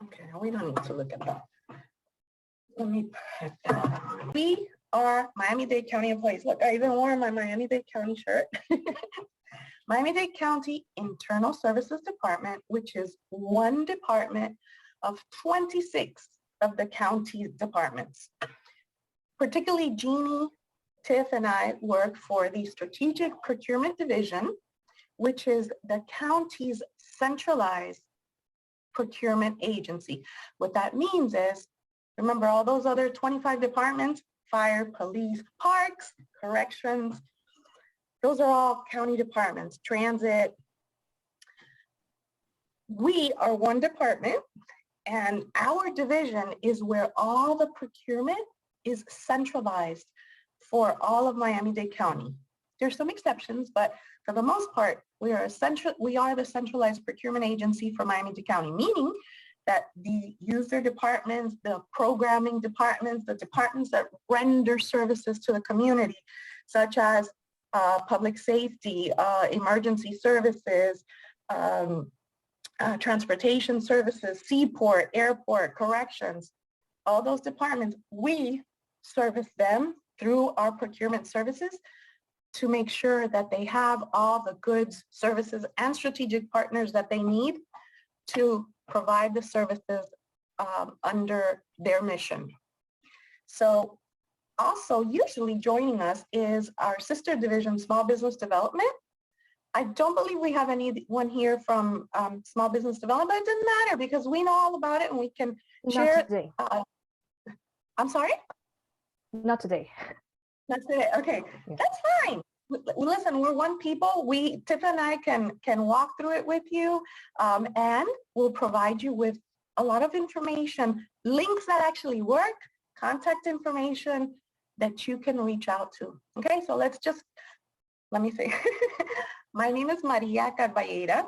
Okay, we don't need to look at that. Let me put that on. We are Miami-Dade County employees. Look, I even wore my Miami-Dade County shirt. Miami-Dade County Internal Services Department, which is one department of 26 of the county departments. Particularly Jeannie, Tiff, and I work for the Strategic Procurement Division, which is the county's centralized procurement agency. What that means is, remember all those other 25 departments, fire, police, parks, corrections, those are all county departments, transit. We are one department, and our division is where all the procurement is centralized for all of Miami-Dade County. There's some exceptions, but for the most part, we are the centralized procurement agency for Miami-Dade County, meaning that the user departments, the programming departments, the departments that render services to the community, such as public safety, emergency services, transportation services, seaport, airport, corrections, all those departments, we service them through our procurement services to make sure that they have all the goods, services, and strategic partners that they need to provide the services under their mission. So also usually joining us is our sister division, Small Business Development. I don't believe we have anyone here from Small Business Development, but it doesn't matter because we know all about it and we can share. Not today. I'm sorry? Not today. Not today, okay, yeah. That's fine. Listen, we're one people. Tiff and I can walk through it with you and we'll provide you with a lot of information, links that actually work, contact information that you can reach out to. Okay, so let me see. My name is Maria Carballeira.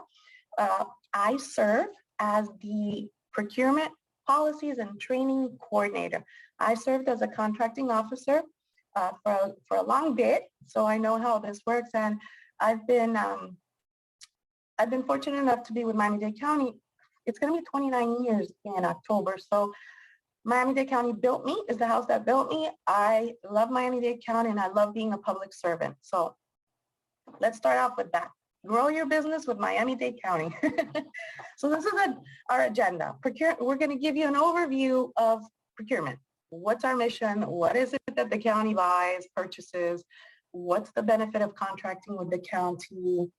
I serve as the Procurement Policies and Training Coordinator. I served as a contracting officer for a long bit, so I know how this works, and I've been fortunate enough to be with Miami-Dade County. It's going to be 29 years in October, so Miami-Dade County built me, is the house that built me. I love Miami-Dade County and I love being a public servant. So let's start off with that. Grow your business with Miami-Dade County. So this is our agenda. We're going to give you an overview of procurement. What's our mission? What is it that the county buys, purchases? What's the benefit of contracting with the county?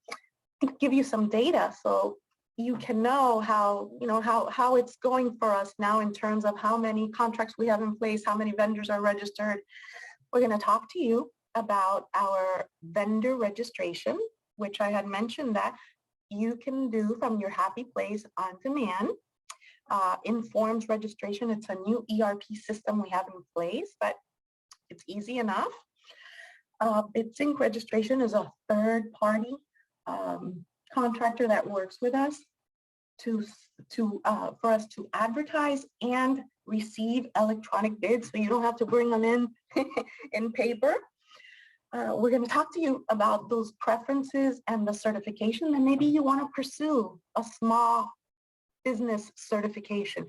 Give you some data so you can know how it's going for us now in terms of how many contracts we have in place, how many vendors are registered. We're going to talk to you about our vendor registration, which I had mentioned that you can do from your happy place on demand. Informs registration, it's a new ERP system we have in place, but it's easy enough. BidSync registration is a third-party contractor that works with us for us to advertise and receive electronic bids, so you don't have to bring them in in paper. We're going to talk to you about those preferences and the certification, and maybe you want to pursue a small business certification.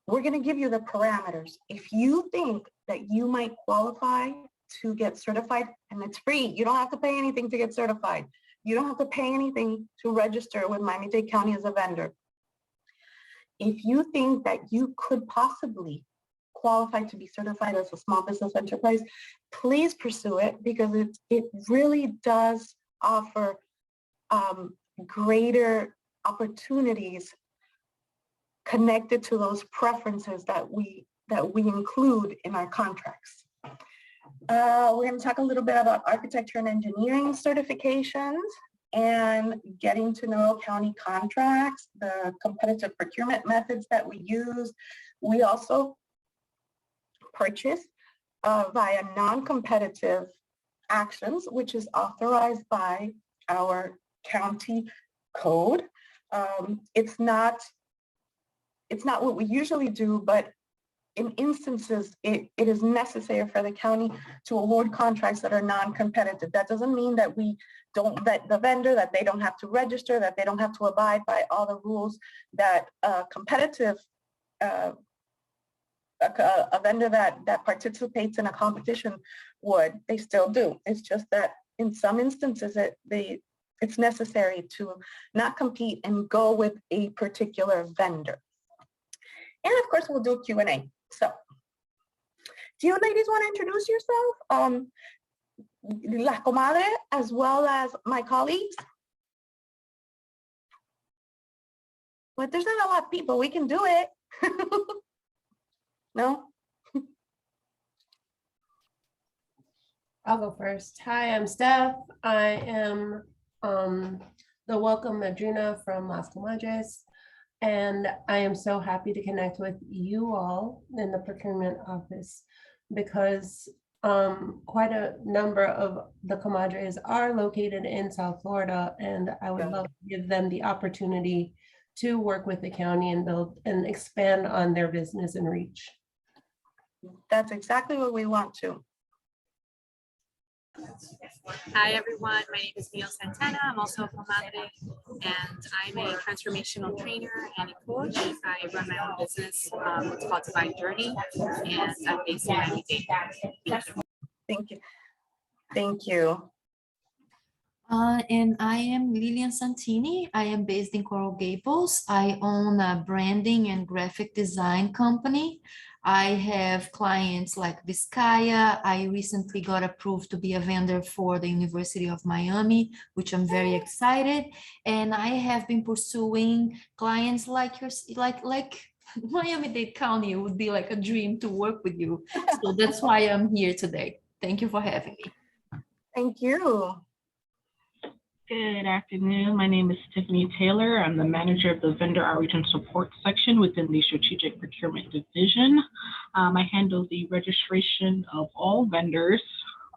We're going to give you the parameters. If you think that you might qualify to get certified, and it's free, you don't have to pay anything to get certified. You don't have to pay anything to register with Miami-Dade County as a vendor. If you think that you could possibly qualify to be certified as a small business enterprise, please pursue it because it really does offer greater opportunities connected to those preferences that we include in our contracts. We're going to talk a little bit about architecture and engineering certifications and getting to know county contracts, the competitive procurement methods that we use. We also purchase via non-competitive actions, which is authorized by our county code. It's not what we usually do, but in instances, it is necessary for the county to award contracts that are non-competitive. That doesn't mean that we don't vet the vendor, that they don't have to register, that they don't have to abide by all the rules that competitive, a vendor that participates in a competition would. They still do. It's just that in some instances it's necessary to not compete and go with a particular vendor. And of course, we'll do Q&A. So, do you ladies want to introduce yourself? La comadre, as well as my colleagues? But there's not a lot of people. We can do it. No? I'll go first. Hi, I'm Steph. I am the welcome madrina from Las Comadres, and I am so happy to connect with you all in the procurement office because quite a number of the comadres are located in South Florida, and I would love to give them the opportunity to work with the county and build and expand on their business and reach. That's exactly what we want to. Hi everyone, my name is Neil Santana. I'm also a comadre and I'm a transformational trainer and a coach. I run my own business. It's called Divine Journey and I'm based in Miami-Dade. Thank you. Thank you. And I am Lilian Santini. I am based in Coral Gables. I own a branding and graphic design company. I have clients like Vizcaya. I recently got approved to be a vendor for the University of Miami, which I'm very excited. And I have been pursuing clients like yours, like Miami-Dade County. It would be like a dream to work with you. So that's why I'm here today. Thank you for having me. Thank you. Good afternoon. My name is Tiffany Taylor. I'm the manager of the Vendor Outreach and Support section within the Strategic Procurement Division. I handle the registration of all vendors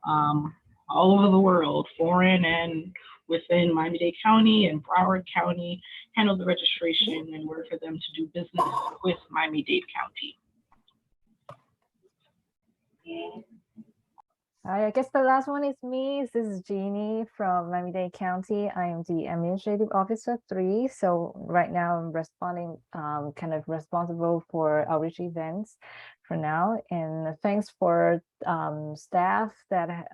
all over the world, foreign and within Miami-Dade County and Broward County, handle the registration and work for them to do business with Miami-Dade County. Hi, I guess the last one is me. This is Jeannie from Miami-Dade County. I am the Administrative Officer 3. So right now I'm responding, kind of responsible for outreach events for now. And thanks for staff that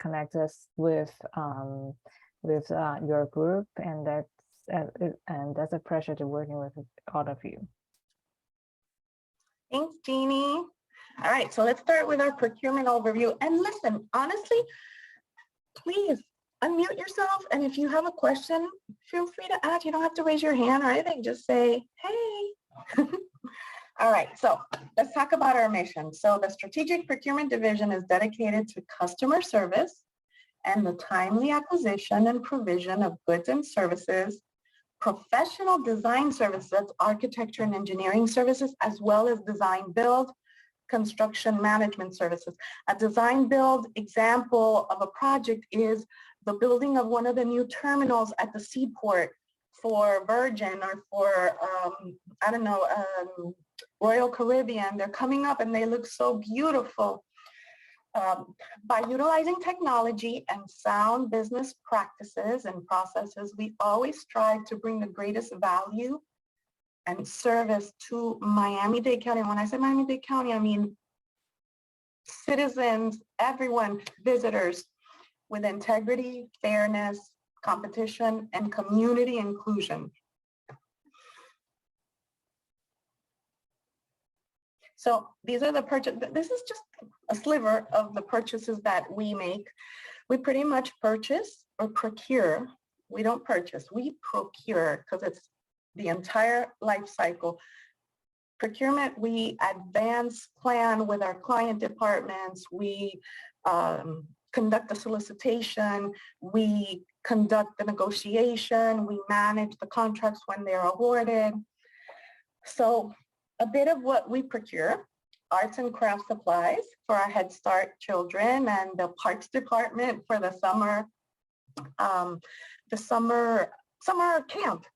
connect us with your group. And that's a pleasure to working with all of you. Thanks, Jeannie. All right, so let's start with our procurement overview. And listen, honestly, please unmute yourself. And if you have a question, feel free to ask. You don't have to raise your hand or anything. Just say, hey. All right, so let's talk about our mission. So the Strategic Procurement Division is dedicated to customer service and the timely acquisition and provision of goods and services, professional design services, that's architecture and engineering services, as well as design build, construction management services. A design build example of a project is the building of one of the new terminals at the seaport for Virgin or for, I don't know, Royal Caribbean. They're coming up and they look so beautiful. By utilizing technology and sound business practices and processes, we always strive to bring the greatest value and service to Miami-Dade County. When I say Miami-Dade County, I mean citizens, everyone, visitors, with integrity, fairness, competition, and community inclusion. So these are the purchases. This is just a sliver of the purchases that we make. We pretty much purchase or procure. We don't purchase, we procure, because it's the entire life cycle. Procurement, we advance plan with our client departments. We conduct the solicitation. We conduct the negotiation. We manage the contracts when they're awarded. So a bit of what we procure: arts and craft supplies for our Head Start children, and the parks department for the summer camp.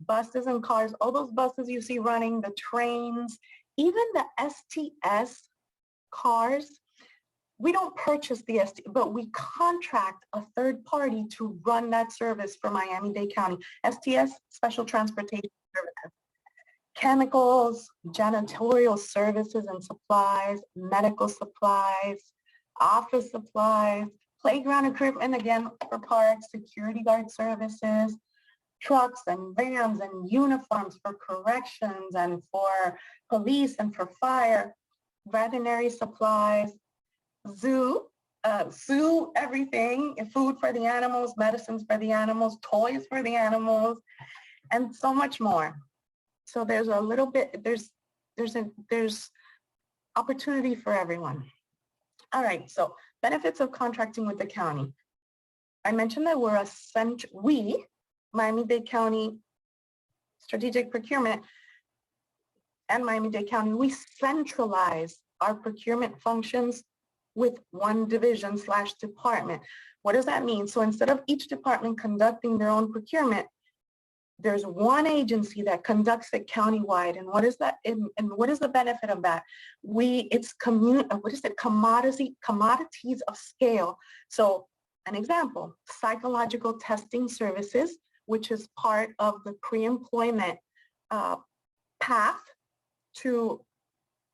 Buses and cars, all those buses you see running, the trains, even the STS cars. we don't purchase the STS, but we contract a third party to run that service for Miami-Dade County. STS, Special Transportation Services. Chemicals, janitorial services and supplies, medical supplies, office supplies, playground equipment, again, for parks, security guard services, trucks and vans and uniforms for corrections and for police and for fire, veterinary supplies, zoo everything, and food for the animals, medicines for the animals, toys for the animals, and so much more. So there's a little bit, there's opportunity for everyone. All right, so benefits of contracting with the county. I mentioned that we, Miami-Dade County Strategic Procurement and Miami-Dade County, we centralize our procurement functions with one division / department. What does that mean? So instead of each department conducting their own procurement, there's one agency that conducts it countywide. And what is that? And what is the benefit of that? It's commodities of scale. So an example, psychological testing services, which is part of the pre-employment path to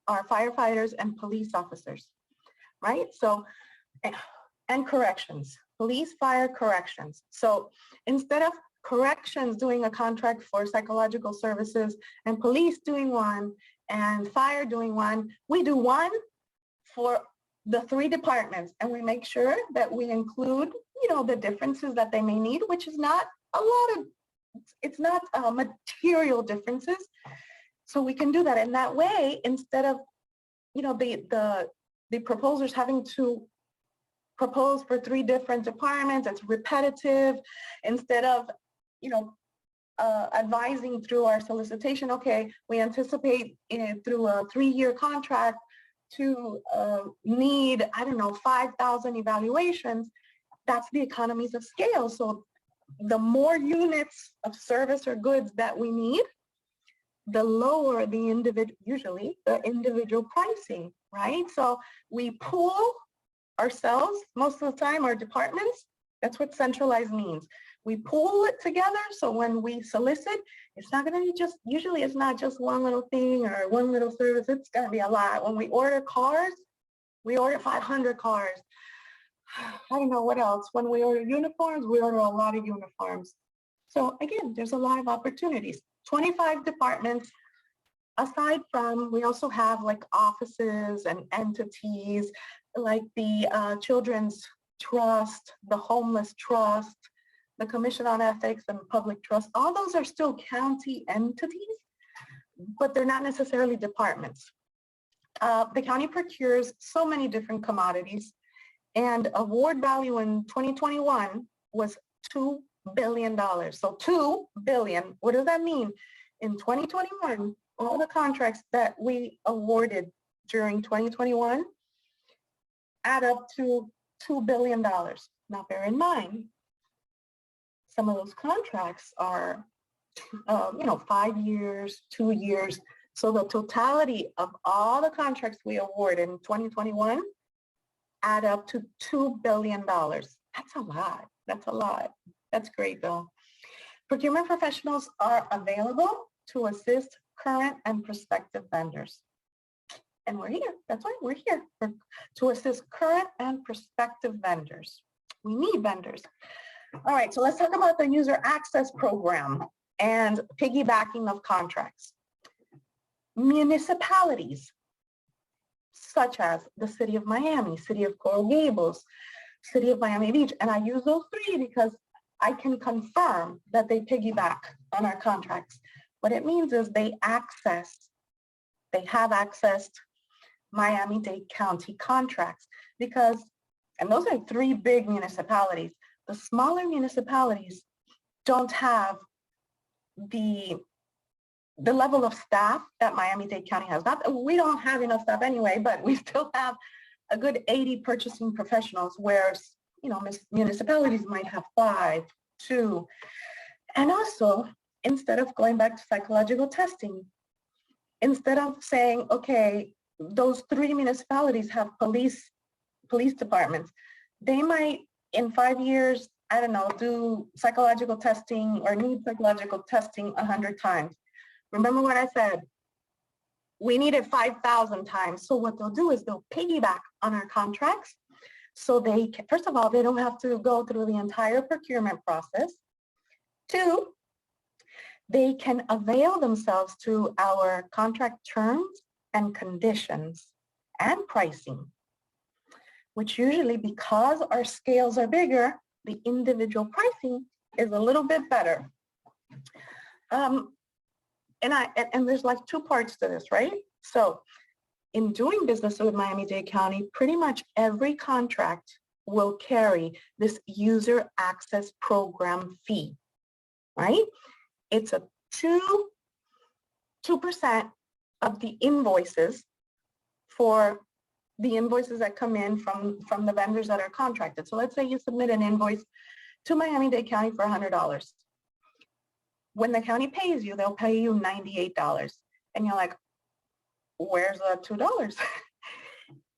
our firefighters and police officers, right? So, and corrections, police, fire, corrections. So instead of corrections doing a contract for psychological services and police doing one and fire doing one, we do one for the 3 departments, and we make sure that we include, the differences that they may need, which is not a lot of, it's not material differences. So we can do that in that way, instead of, the proposers having to propose for 3 different departments. It's repetitive. Instead of, advising through our solicitation, okay, we anticipate through a 3-year contract to need, 5,000 evaluations. That's the economies of scale. So the more units of service or goods that we need, the lower usually the individual pricing, right? So we pool ourselves most of the time, our departments. That's what centralized means. We pool it together, so when we solicit, it's not going to be usually it's not just one little thing or one little service, it's going to be a lot. When we order cars, we order 500 cars. I don't know what else. When we order uniforms, we order a lot of uniforms. So again, there's a lot of opportunities. 25 departments. Aside from, we also have like offices and entities like the Children's Trust, the Homeless Trust, the Commission on Ethics and Public Trust. All those are still county entities, but they're not necessarily departments. The county procures so many different commodities, and award value in 2021 was $2 billion. So $2 billion, what does that mean? In 2021, all the contracts that we awarded during 2021 add up to $2 billion. Now bear in mind, some of those contracts are, 5 years, 2 years. So the totality of all the contracts we awarded in 2021 add up to $2 billion. That's a lot. That's a lot. That's great though. Procurement professionals are available to assist current and prospective vendors. And we're here. That's why we're here, to assist current and prospective vendors. We need vendors. All right, so let's talk about the user access program and piggybacking of contracts. Municipalities, such as the City of Miami, City of Coral Gables, City of Miami Beach, and I use those 3 because I can confirm that they piggyback on our contracts. What it means is they have accessed Miami-Dade County contracts because, and those are 3 big municipalities. The smaller municipalities don't have the level of staff that Miami-Dade County has. Not that we don't have enough staff anyway, but we still have a good 80 purchasing professionals, whereas, municipalities might have 5, 2. And also, instead of going back to psychological testing, instead of saying, okay, those 3 municipalities have police police departments, they might in 5 years, I don't know, do psychological testing or need psychological testing 100 times. Remember what I said? We need it 5,000 times. So what they'll do is they'll piggyback on our contracts. So they can, first of all, they don't have to go through the entire procurement process. 2, they can avail themselves to our contract terms and conditions and pricing, which usually, because our scales are bigger, the individual pricing is a little bit better. And there's like 2 parts to this, right? So in doing business with Miami-Dade County, pretty much every contract will carry this user access program fee, right? It's a 2% of the invoices for the invoices that come in from the vendors that are contracted. So let's say you submit an invoice to Miami-Dade County for $100. When the county pays you, they'll pay you $98. And you're like, where's the $2?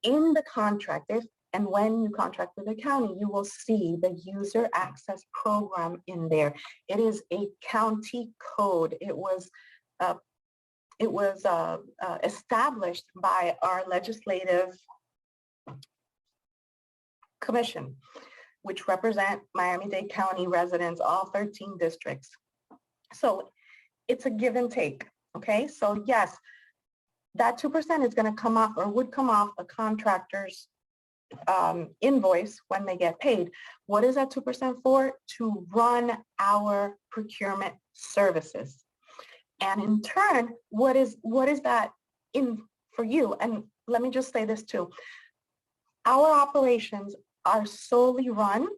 In the contract, if and when you contract with the county, you will see the user access program in there. It is a county code. It was established by our legislative commission, which represent Miami-Dade County residents, all 13 districts. So it's a give and take, okay? So yes, that 2% is going to come off or would come off a contractor's invoice when they get paid. What is that 2% for? To run our procurement services. And in turn, what is that in for you? And let me just say this too. Our operations are solely run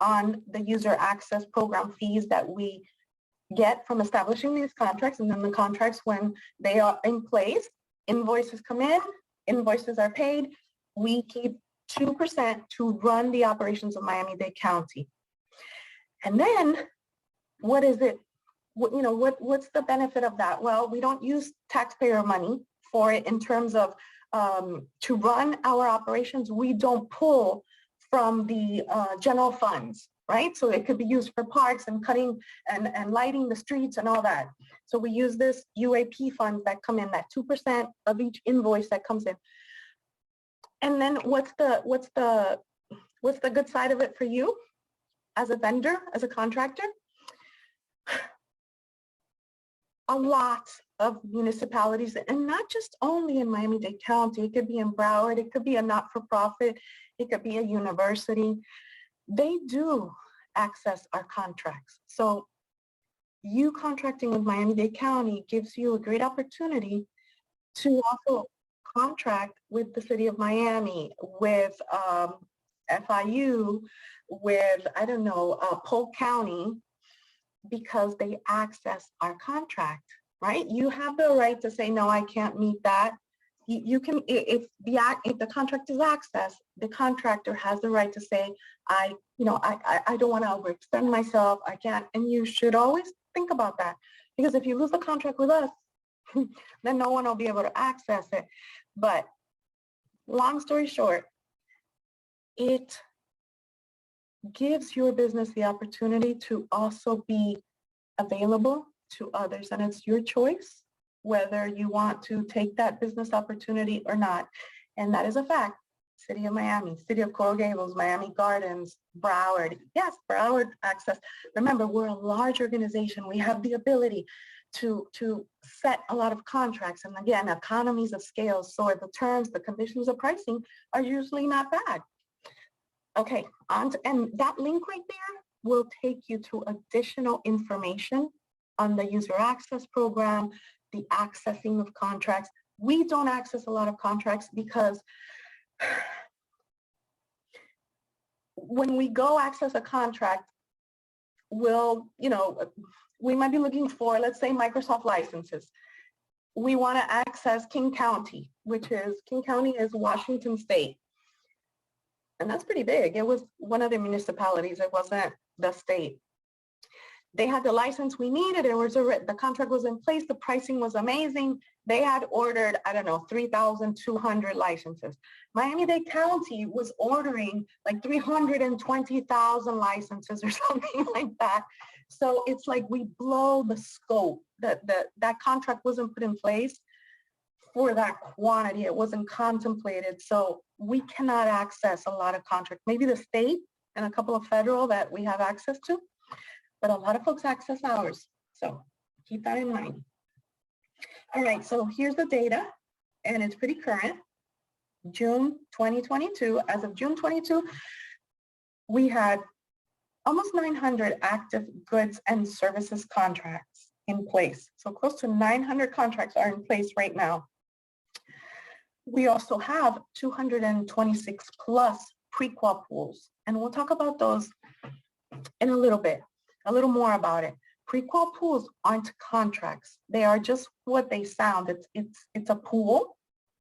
on the user access program fees that we get from establishing these contracts, and then the contracts, when they are in place, invoices come in, invoices are paid. We keep 2% to run the operations of Miami-Dade County. And then what is it? What's the benefit of that? Well, we don't use taxpayer money for it in terms of to run our operations. We don't pull from the general funds, right? So it could be used for parks and cutting and lighting the streets and all that. So we use this UAP funds that come in, that 2% of each invoice that comes in. And then what's the good side of it for you as a vendor, as a contractor? A lot of municipalities, and not just only in Miami-Dade County, it could be in Broward, it could be a not-for-profit, it could be a university. They do access our contracts. So you contracting with Miami-Dade County gives you a great opportunity to also contract with the city of Miami, with FIU, with, I don't know, Polk County, because they access our contract, right? You have the right to say, no, I can't meet that. You can, if the contract is accessed, the contractor has the right to say, I don't want to overextend myself, I can't. And you should always think about that, because if you lose the contract with us, then no one will be able to access it. But long story short, it gives your business the opportunity to also be available to others, and it's your choice whether you want to take that business opportunity or not. And that is a fact. City of Miami, City of Coral Gables, Miami Gardens, Broward. Yes, Broward access. Remember, we're a large organization. We have the ability to set a lot of contracts. And again, economies of scale. So the terms, the conditions of pricing are usually not bad. Okay, and that link right there will take you to additional information on the user access program, the accessing of contracts. We don't access a lot of contracts because when we go access a contract, we might be looking for, let's say, Microsoft licenses. We want to access King County, King County is Washington State. And that's pretty big. It was one of the municipalities. It wasn't the state. They had the license we needed. The contract was in place. The pricing was amazing. They had ordered, I don't know, 3,200 licenses. Miami-Dade County was ordering like 320,000 licenses or something like that. So it's like we blow the scope. That contract wasn't put in place for that quantity. It wasn't contemplated. So we cannot access a lot of contracts. Maybe the state and a couple of federal that we have access to, but a lot of folks access ours. So keep that in mind. All right, so here's the data, and it's pretty current. June 2022, as of June 22, we had almost 900 active goods and services contracts in place. So close to 900 contracts are in place right now. We also have 226 plus pre-qual pools, and we'll talk about those in a little bit, a little more about it. Pre-qual pools aren't contracts. They are just what they sound. It's a pool,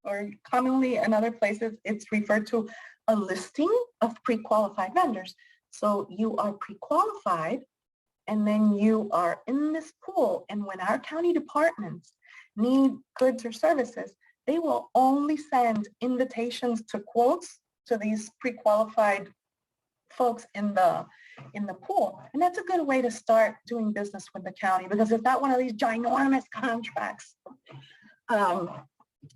or commonly in other places, it's referred to a listing of pre-qualified vendors. So you are pre-qualified, and then you are in this pool. And when our county departments need goods or services, they will only send invitations to quotes to these pre-qualified folks in the pool. And that's a good way to start doing business with the county, because it's not one of these ginormous contracts.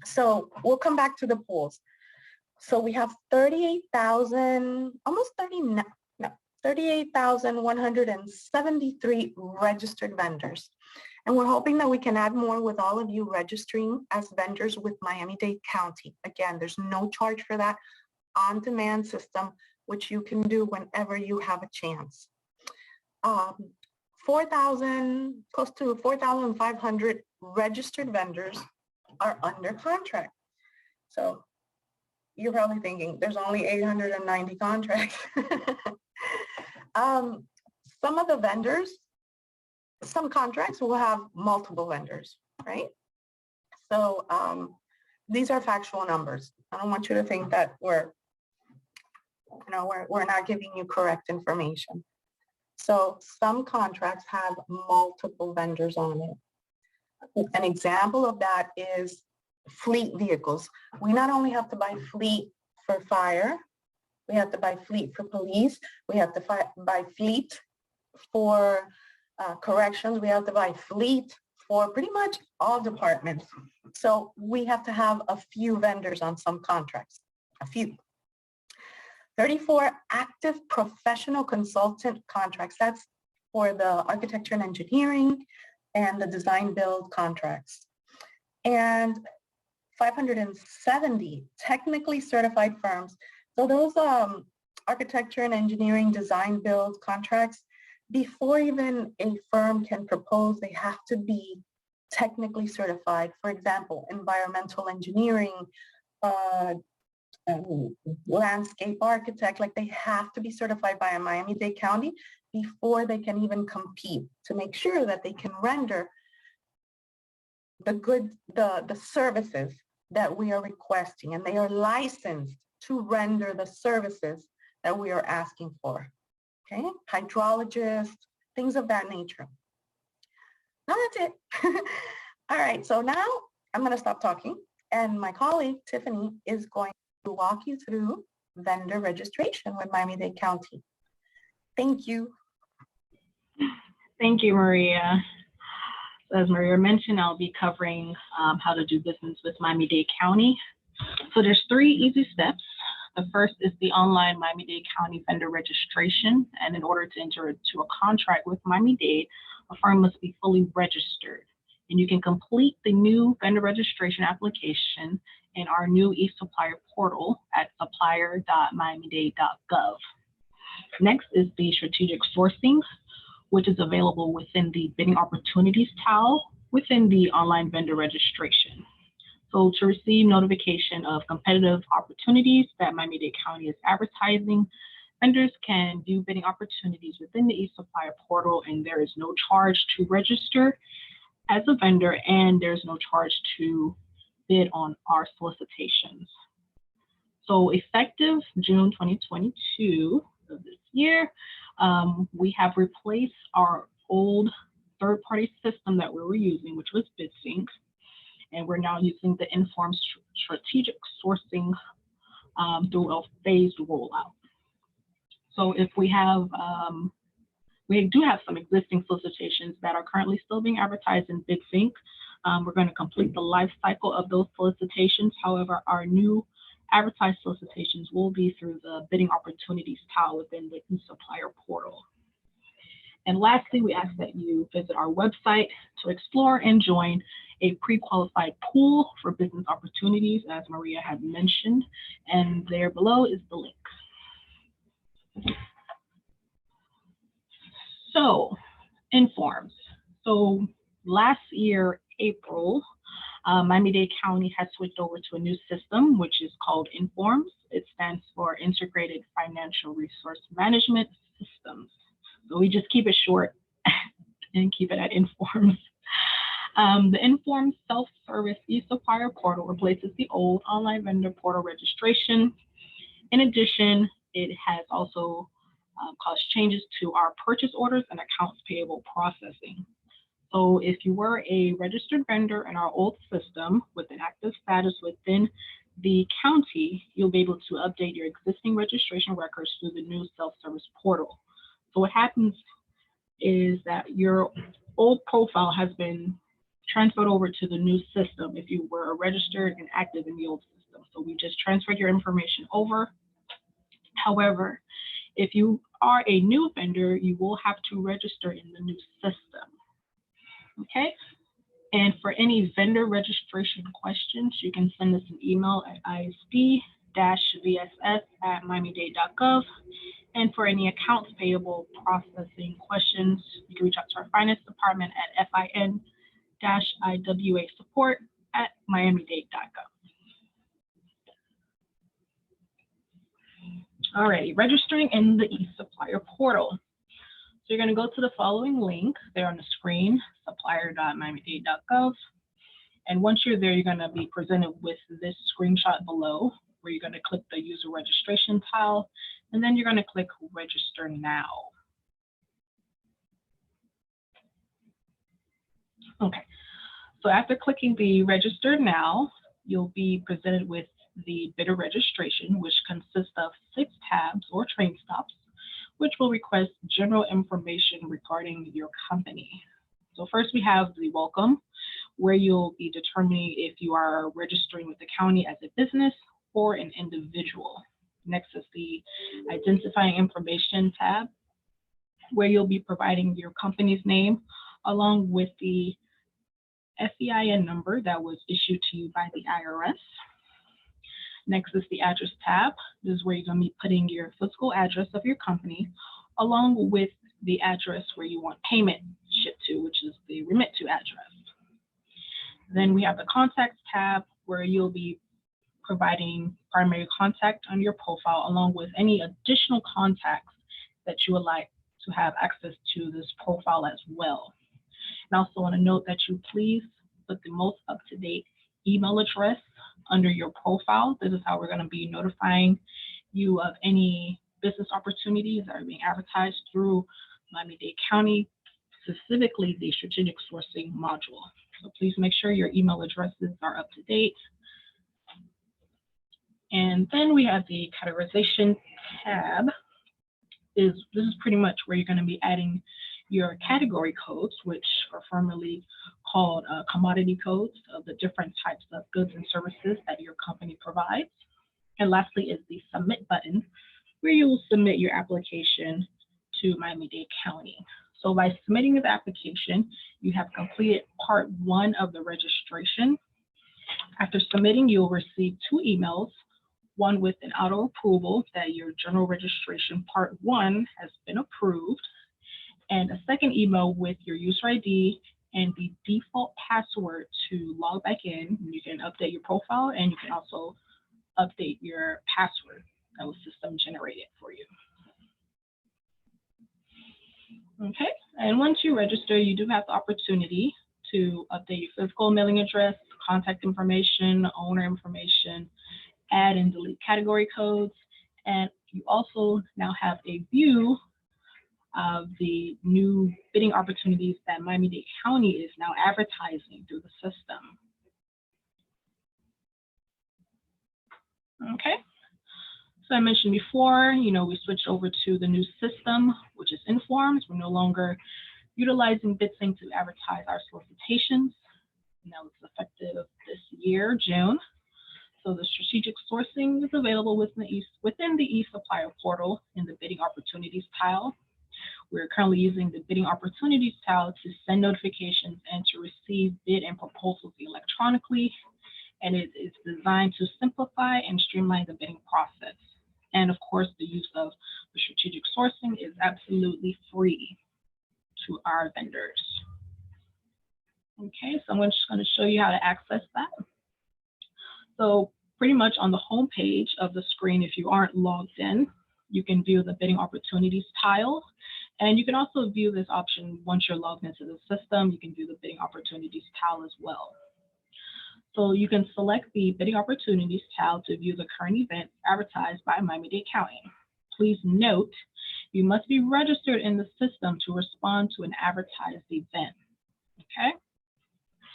So we'll come back to the pools. So we have 38,000, almost 38,173 registered vendors. And we're hoping that we can add more with all of you registering as vendors with Miami-Dade County. Again, there's no charge for that on-demand system, which you can do whenever you have a chance. 4,000, close to 4,500 registered vendors are under contract. So you're probably thinking there's only 890 contracts. Some of the vendors, some contracts will have multiple vendors, right? So these are factual numbers. I don't want you to think that we're not giving you correct information. So some contracts have multiple vendors on it. An example of that is fleet vehicles. We not only have to buy fleet for fire, we have to buy fleet for police, we have to buy fleet for corrections, we have to buy fleet for pretty much all departments. So we have to have a few vendors on some contracts, a few. 34 active professional consultant contracts. That's for the architecture and engineering and the design build contracts. And 570 technically certified firms. So those architecture and engineering design build contracts, before even a firm can propose, they have to be technically certified. For example, environmental engineering, landscape architect, like they have to be certified by a Miami-Dade County before they can even compete, to make sure that they can render the services that we are requesting, and they are licensed to render the services that we are asking for. Okay, hydrologist, things of that nature. Now that's it. All right, so now I'm going to stop talking, and my colleague Tiffany is going to walk you through vendor registration with Miami-Dade County. Thank you. Thank you, Maria. As Maria mentioned, I'll be covering how to do business with Miami-Dade County. So there's 3 easy steps. The first is the online Miami-Dade County vendor registration. And in order to enter into a contract with Miami-Dade, a firm must be fully registered. And you can complete the new vendor registration application in our new e-supplier portal at supplier.miamidade.gov. Next is the strategic sourcing, which is available within the bidding opportunities tab within the online vendor registration. So to receive notification of competitive opportunities that Miami-Dade County is advertising, vendors can view bidding opportunities within the e-supplier portal, and there is no charge to register as a vendor, and there's no charge to bid on our solicitations. So effective June 2022 of this year, we have replaced our old third-party system that we were using, which was BidSync, and we're now using the Informed Strategic Sourcing through a phased rollout. So if we do have some existing solicitations that are currently still being advertised in BidSync. We're going to complete the life cycle of those solicitations. However, our new advertised solicitations will be through the bidding opportunities tile within the e-supplier portal. And lastly, we ask that you visit our website to explore and join a pre-qualified pool for business opportunities, as Maria had mentioned, and there below is the link. So, Informs. So last year, April, Miami-Dade County has switched over to a new system, which is called Informs. It stands for Integrated Financial Resource Management Systems. So we just keep it short and keep it at Informs. The Informs self-service e-supplier portal replaces the old online vendor portal registration. In addition, it has also caused changes to our purchase orders and accounts payable processing. So if you were a registered vendor in our old system with an active status within the county, you'll be able to update your existing registration records through the new self-service portal. So what happens is that your old profile has been transferred over to the new system if you were registered and active in the old system. So we just transferred your information over. However, if you are a new vendor, you will have to register in the new system. Okay, and for any vendor registration questions, you can send us an email at isd-vss@miamidade.gov. And for any accounts payable processing questions, you can reach out to our finance department at fin-iwa support@miamidade.gov. Alrighty, registering in the e-supplier portal. So you're going to go to the following link there on the screen, supplier.miamidade.gov. And once you're there, you're going to be presented with this screenshot below, where you're going to click the user registration tile, and then you're going to click register now. Okay, so after clicking the register now, you'll be presented with the bidder registration, which consists of 6 tabs or train stops, which will request general information regarding your company. So first we have the welcome, where you'll be determining if you are registering with the county as a business or an individual. Next is the identifying information tab, where you'll be providing your company's name along with the FEIN number that was issued to you by the IRS. Next is the address tab. This is where you're going to be putting your physical address of your company along with the address where you want payment shipped to, which is the remit to address. Then we have the contacts tab, where you'll be providing primary contact on your profile along with any additional contacts that you would like to have access to this profile as well. And I also want to note that you please put the most up-to-date email address under your profile. This is how we're going to be notifying you of any business opportunities that are being advertised through Miami-Dade County, specifically the strategic sourcing module. So please make sure your email addresses are up to date. And then we have the categorization tab. This is pretty much where you're going to be adding your category codes, which are formerly called commodity codes of the different types of goods and services that your company provides. And lastly is the submit button, where you will submit your application to Miami-Dade County. So by submitting the application, you have completed part 1 of the registration. After submitting, you'll receive 2 emails, one with an auto approval that your general registration part 1 has been approved, and a second email with your user ID and the default password to log back in. You can update your profile, and you can also update your password that was system generated for you. Okay, and once you register, you do have the opportunity to update your physical mailing address, contact information, owner information, add and delete category codes, and you also now have a view of the new bidding opportunities that Miami-Dade County is now advertising through the system. Okay, so I mentioned before, we switched over to the new system, which is Informs. We're no longer utilizing BidSync to advertise our solicitations. Now it's effective this year, June. So the strategic sourcing is available within the e-supplier portal in the bidding opportunities tile. We're currently using the bidding opportunities tile to send notifications and to receive bid and proposals electronically. And it is designed to simplify and streamline the bidding process. And of course, the use of the strategic sourcing is absolutely free to our vendors. Okay, so I'm just going to show you how to access that. So pretty much on the home page of the screen, if you aren't logged in, you can view the bidding opportunities tile. And you can also view this option once you're logged into the system. You can view the bidding opportunities tile as well. So you can select the bidding opportunities tile to view the current event advertised by Miami-Dade County. Please note, you must be registered in the system to respond to an advertised event. Okay?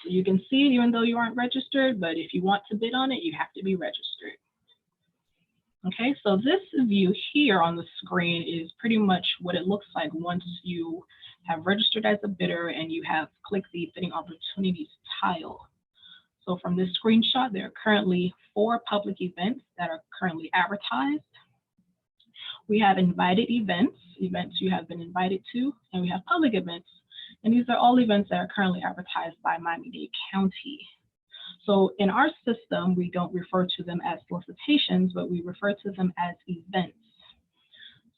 So you can see it even though you aren't registered, but if you want to bid on it, you have to be registered. Okay, so this view here on the screen is pretty much what it looks like once you have registered as a bidder and you have clicked the bidding opportunities tile. So from this screenshot, there are currently 4 public events that are currently advertised. We have invited events you have been invited to, and we have public events. And these are all events that are currently advertised by Miami-Dade County. So in our system, we don't refer to them as solicitations, but we refer to them as events.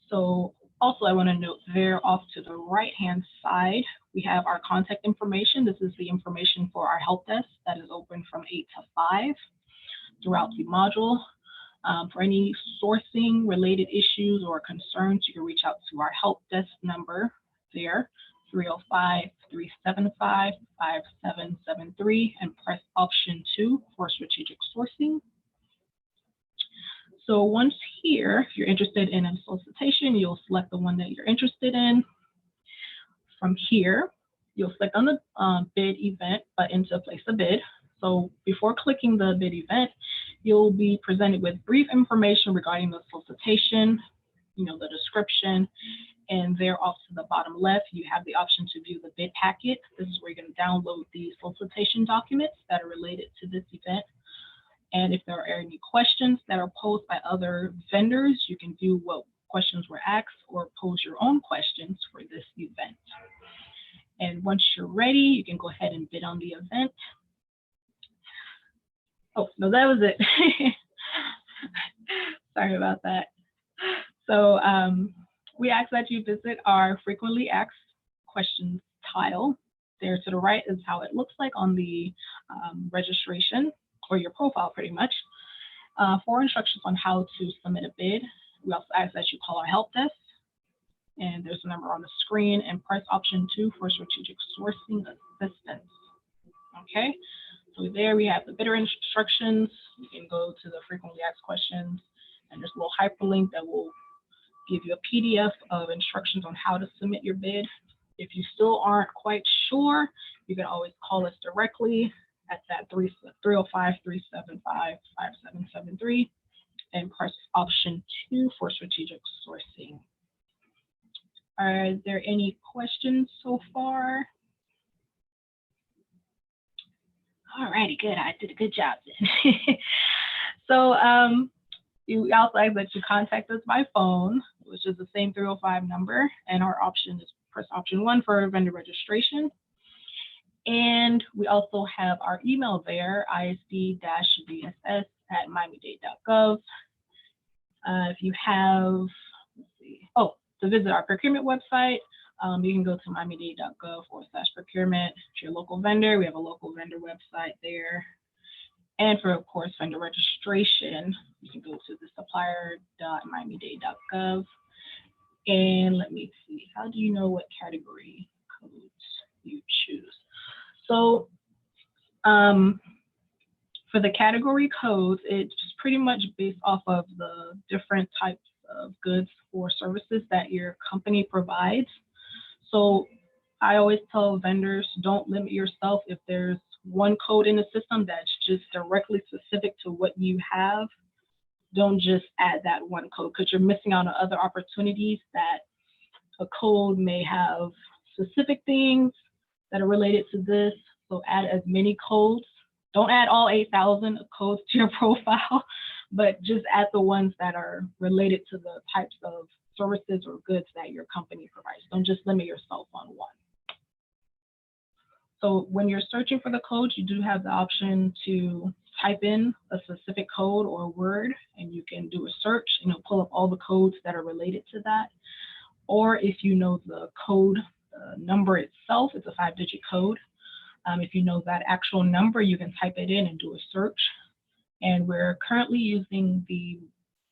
So also I want to note there off to the right-hand side, we have our contact information. This is the information for our help desk that is open from 8 to 5 throughout the module. For any sourcing related issues or concerns, you can reach out to our help desk number there, 305-375-5773, and press option 2 for strategic sourcing. So once here, if you're interested in a solicitation, you'll select the one that you're interested in. From here, you'll click on the bid event button to place a bid. So before clicking the bid event, you'll be presented with brief information regarding the solicitation, the description, and there off to the bottom left, you have the option to view the bid packet. This is where you're going to download the solicitation documents that are related to this event. And if there are any questions that are posed by other vendors, you can view what questions were asked or pose your own questions for this event. And once you're ready, you can go ahead and bid on the event. Oh, no, that was it. Sorry about that. So we ask that you visit our frequently asked questions tile. There to the right is how it looks like on the registration or your profile pretty much. For instructions on how to submit a bid, we also ask that you call our help desk. And there's a number on the screen, and press option 2 for strategic sourcing assistance. Okay, so there we have the bidder instructions. You can go to the frequently asked questions, and there's a little hyperlink that will give you a PDF of instructions on how to submit your bid. If you still aren't quite sure, you can always call us directly at that 305-375-5773 and press option 2 for strategic sourcing. Are there any questions so far? All righty, good. I did a good job then. So you also ask that you contact us by phone, which is the same 305 number, and our option is press option 1 for vendor registration. And we also have our email there, isd-vss@miamidade.gov. If you have, to visit our procurement website, you can go to miamidade.gov/procurement. If you're a local vendor, we have a local vendor website there. And for, of course, vendor registration, you can go to the supplier.miamidade.gov. And let me see, how do you know what category codes you choose? So for the category codes, it's pretty much based off of the different types of goods or services that your company provides. So I always tell vendors, don't limit yourself. If there's one code in the system that's just directly specific to what you have, don't just add that one code, because you're missing out on other opportunities that a code may have specific things that are related to this. So add as many codes. Don't add all 8,000 codes to your profile, but just add the ones that are related to the types of services or goods that your company provides. Don't just limit yourself on one. So when you're searching for the codes, you do have the option to type in a specific code or word, and you can do a search and it'll pull up all the codes that are related to that. Or if you know the code number itself, it's a 5-digit code. If you know that actual number, you can type it in and do a search. And we're currently using the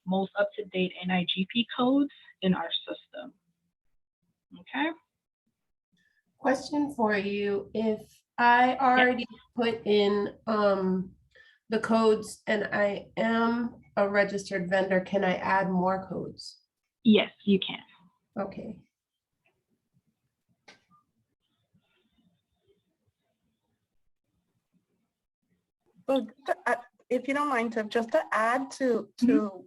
most up-to-date NIGP codes in our system. Okay. Question for you. If I already put in the codes and I am a registered vendor, can I add more codes? Yes, you can. Okay. Well, if you don't mind, Tiff, just to add to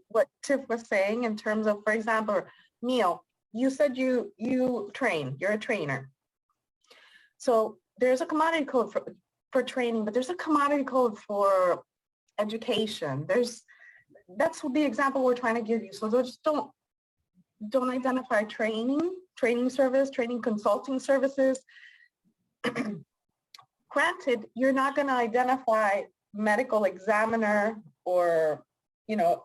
what Tiff was saying in terms of, for example, Neil, you said you train, you're a trainer. So there's a commodity code for training, but there's a commodity code for education. That's the example we're trying to give you. So just don't identify training service, training consulting services. Granted, you're not going to identify medical examiner or,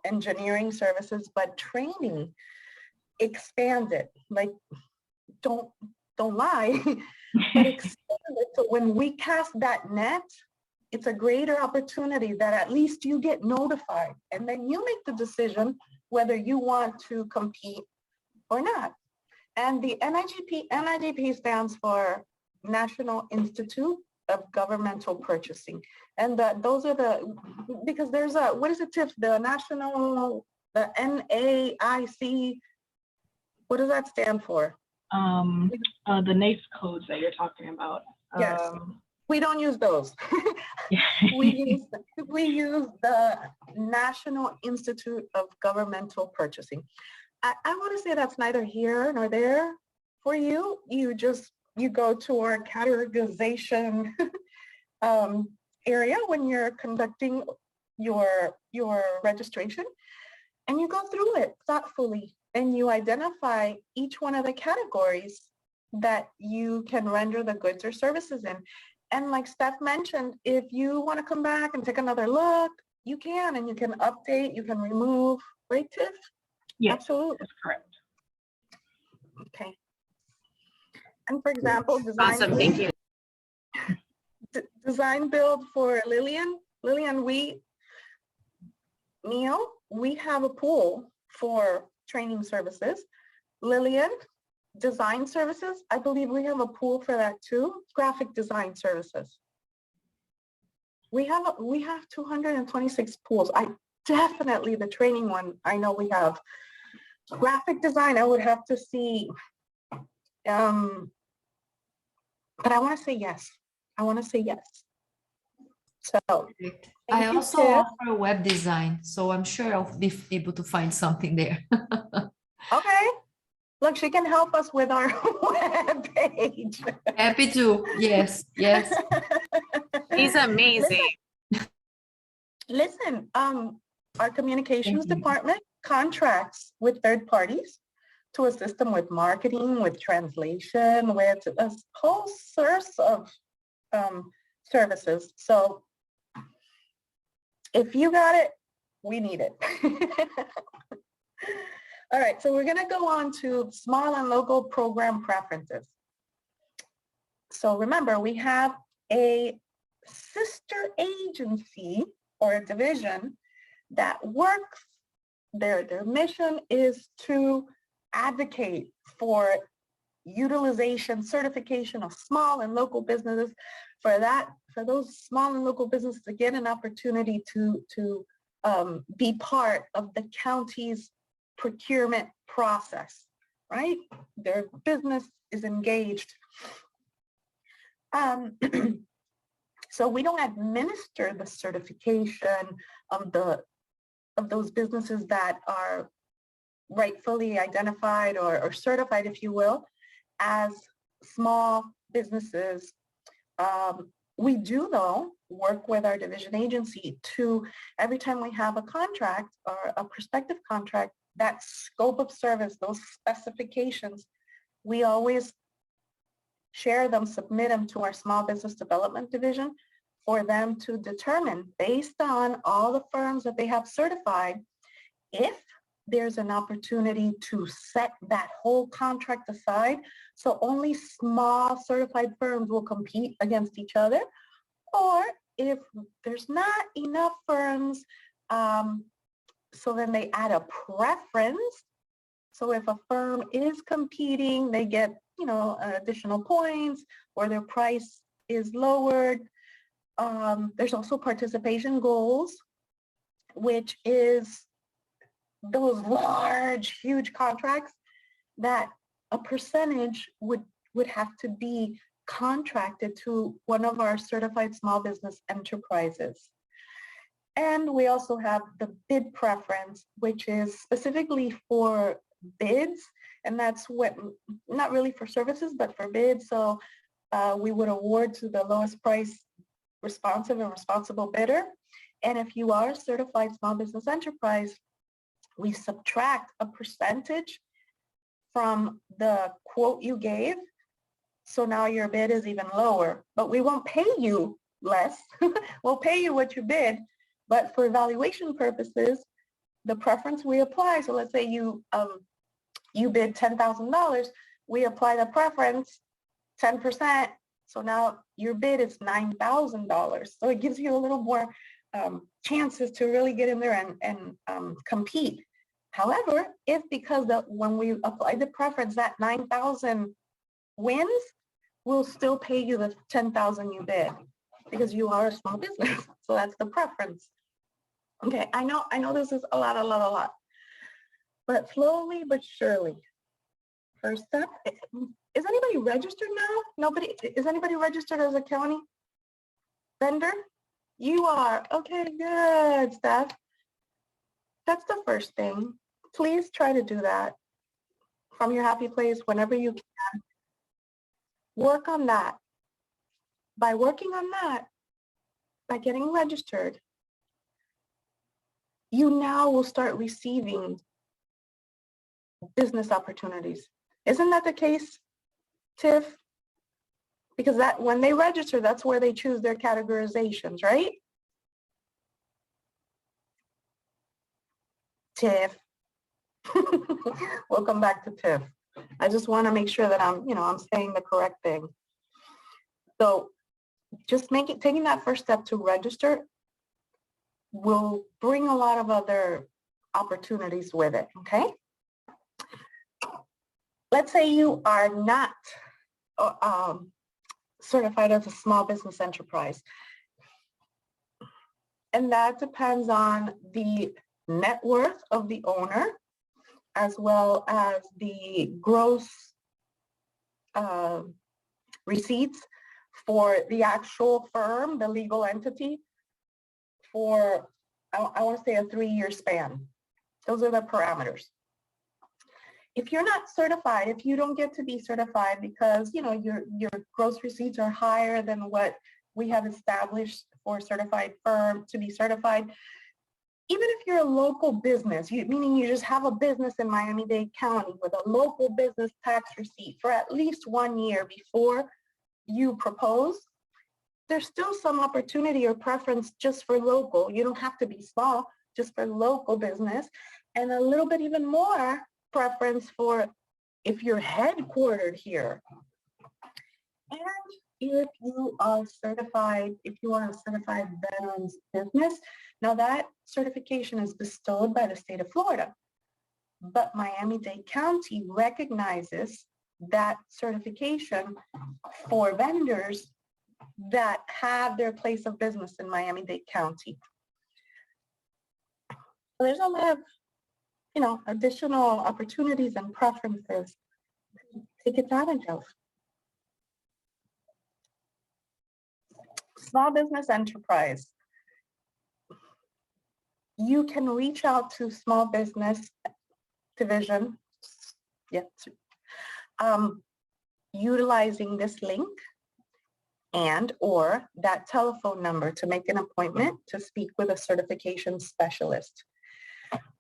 engineering services, but training, expand it. Like, don't lie, but expand it. So when we cast that net, it's a greater opportunity that at least you get notified, and then you make the decision whether you want to compete or not. And the NIGP stands for National Institute of Governmental Purchasing. And those are because there's what is it, Tiff? The NAIC, what does that stand for? The NACE codes that you're talking about. Yes, we don't use those. we use the National Institute of Governmental Purchasing. I want to say that's neither here nor there for you. You go to our categorization area when you're conducting your registration, and you go through it thoughtfully, and you identify each one of the categories that you can render the goods or services in. And like Steph mentioned, if you want to come back and take another look, you can, and you can update, you can remove, right, Tiff? Yes, absolutely. That's correct. Okay. And for example, Awesome, thank you. Design build for Lillian, Neil, we have a pool for training services. Lillian, design services, I believe we have a pool for that too. Graphic design services. We have 226 pools. Definitely the training one, I know we have. Graphic design, I would have to see, but I want to say yes. So I also offer web design, so I'm sure I'll be able to find something there. okay. Look, she can help us with our web page. Happy to. Yes. He's amazing. Listen, our communications department contracts with third parties to assist them with marketing, with translation, with a whole source of services. So if you got it, we need it. All right, so we're going to go on to small and local program preferences. So remember, we have a sister agency or a division that works, their mission is to advocate for utilization, certification of small and local businesses, for those small and local businesses to get an opportunity to be part of the county's procurement process, right? Their business is engaged. So we don't administer the certification of those businesses that are rightfully identified or certified, if you will, as small businesses. We do, though, work with our division agency to, every time we have a contract or a prospective contract, that scope of service, those specifications, we always share them, submit them to our small business development division for them to determine, based on all the firms that they have certified, if there's an opportunity to set that whole contract aside. So only small certified firms will compete against each other, or if there's not enough firms, so then they add a preference. So if a firm is competing, they get, additional points, or their price is lowered. There's also participation goals, which is those large, huge contracts that a percentage would have to be contracted to one of our certified small business enterprises. And we also have the bid preference, which is specifically for bids, and that's what, not really for services, but for bids. So we would award to the lowest price responsive and responsible bidder. And if you are a certified small business enterprise, we subtract a percentage from the quote you gave. So now your bid is even lower, but we won't pay you less. We'll pay you what you bid, but for evaluation purposes, the preference we apply. So let's say you bid $10,000, we apply the preference 10%. So now your bid is $9,000. So it gives you a little more chances to really get in there and compete. However, if because when we apply the preference, that 9,000 wins, we'll still pay you the 10,000 you bid because you are a small business. So that's the preference. Okay, I know this is a lot, but slowly but surely. First step, is anybody registered now? Nobody, is anybody registered as a county vendor? You are, okay, good, Steph. That's the first thing. Please try to do that from your happy place whenever you can. Work on that. By working on that, by getting registered, you now will start receiving business opportunities. Isn't that the case, Tiff? Because that when they register, that's where they choose their categorizations, right? Tiff. Welcome back to Tiff. I just want to make sure that I'm saying the correct thing. So just taking that first step to register will bring a lot of other opportunities with it, okay? Let's say you are not certified as a small business enterprise. And that depends on the net worth of the owner, as well as the gross receipts for the actual firm, the legal entity, for, I want to say, a 3-year span. Those are the parameters. If you're not certified, if you don't get to be certified because your gross receipts are higher than what we have established for a certified firm to be certified, even if you're a local business, meaning you just have a business in Miami-Dade County with a local business tax receipt for at least 1 year before you propose, there's still some opportunity or preference just for local. You don't have to be small, just for local business, and a little bit even more preference for if you're headquartered here. And if you are certified, if you are a certified veterans business, now that certification is bestowed by the state of Florida, but Miami-Dade County recognizes that certification for vendors that have their place of business in Miami-Dade County. There's a lot of additional opportunities and preferences to take advantage of. Small business enterprise. You can reach out to small business division, utilizing this link and or that telephone number to make an appointment to speak with a certification specialist.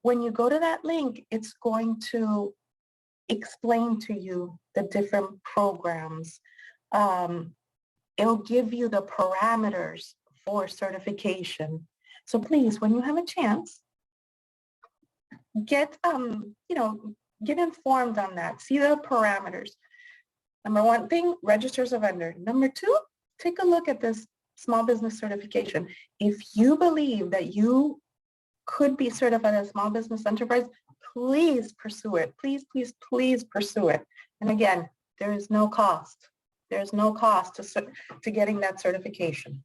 When you go to that link, it's going to explain to you the different programs. It'll give you the parameters for certification. So please, when you have a chance, get informed on that. See the parameters. Number one thing, register as a vendor. Number two, take a look at this small business certification. If you believe that you could be certified as a small business enterprise, please pursue it. Please, please, please pursue it. And again, there is no cost. There's no cost to getting that certification.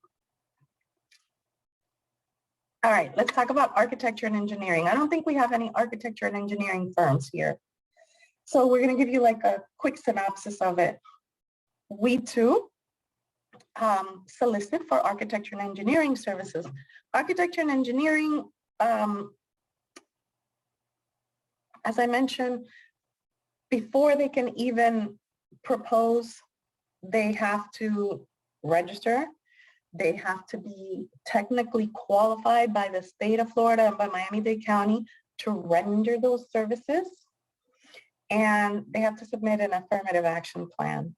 All right, let's talk about architecture and engineering. I don't think we have any architecture and engineering firms here. So we're going to give you like a quick synopsis of it. We too solicit for architecture and engineering services. Architecture and engineering, as I mentioned, before they can even propose, they have to register. They have to be technically qualified by the state of Florida and by Miami-Dade County to render those services. And they have to submit an affirmative action plan.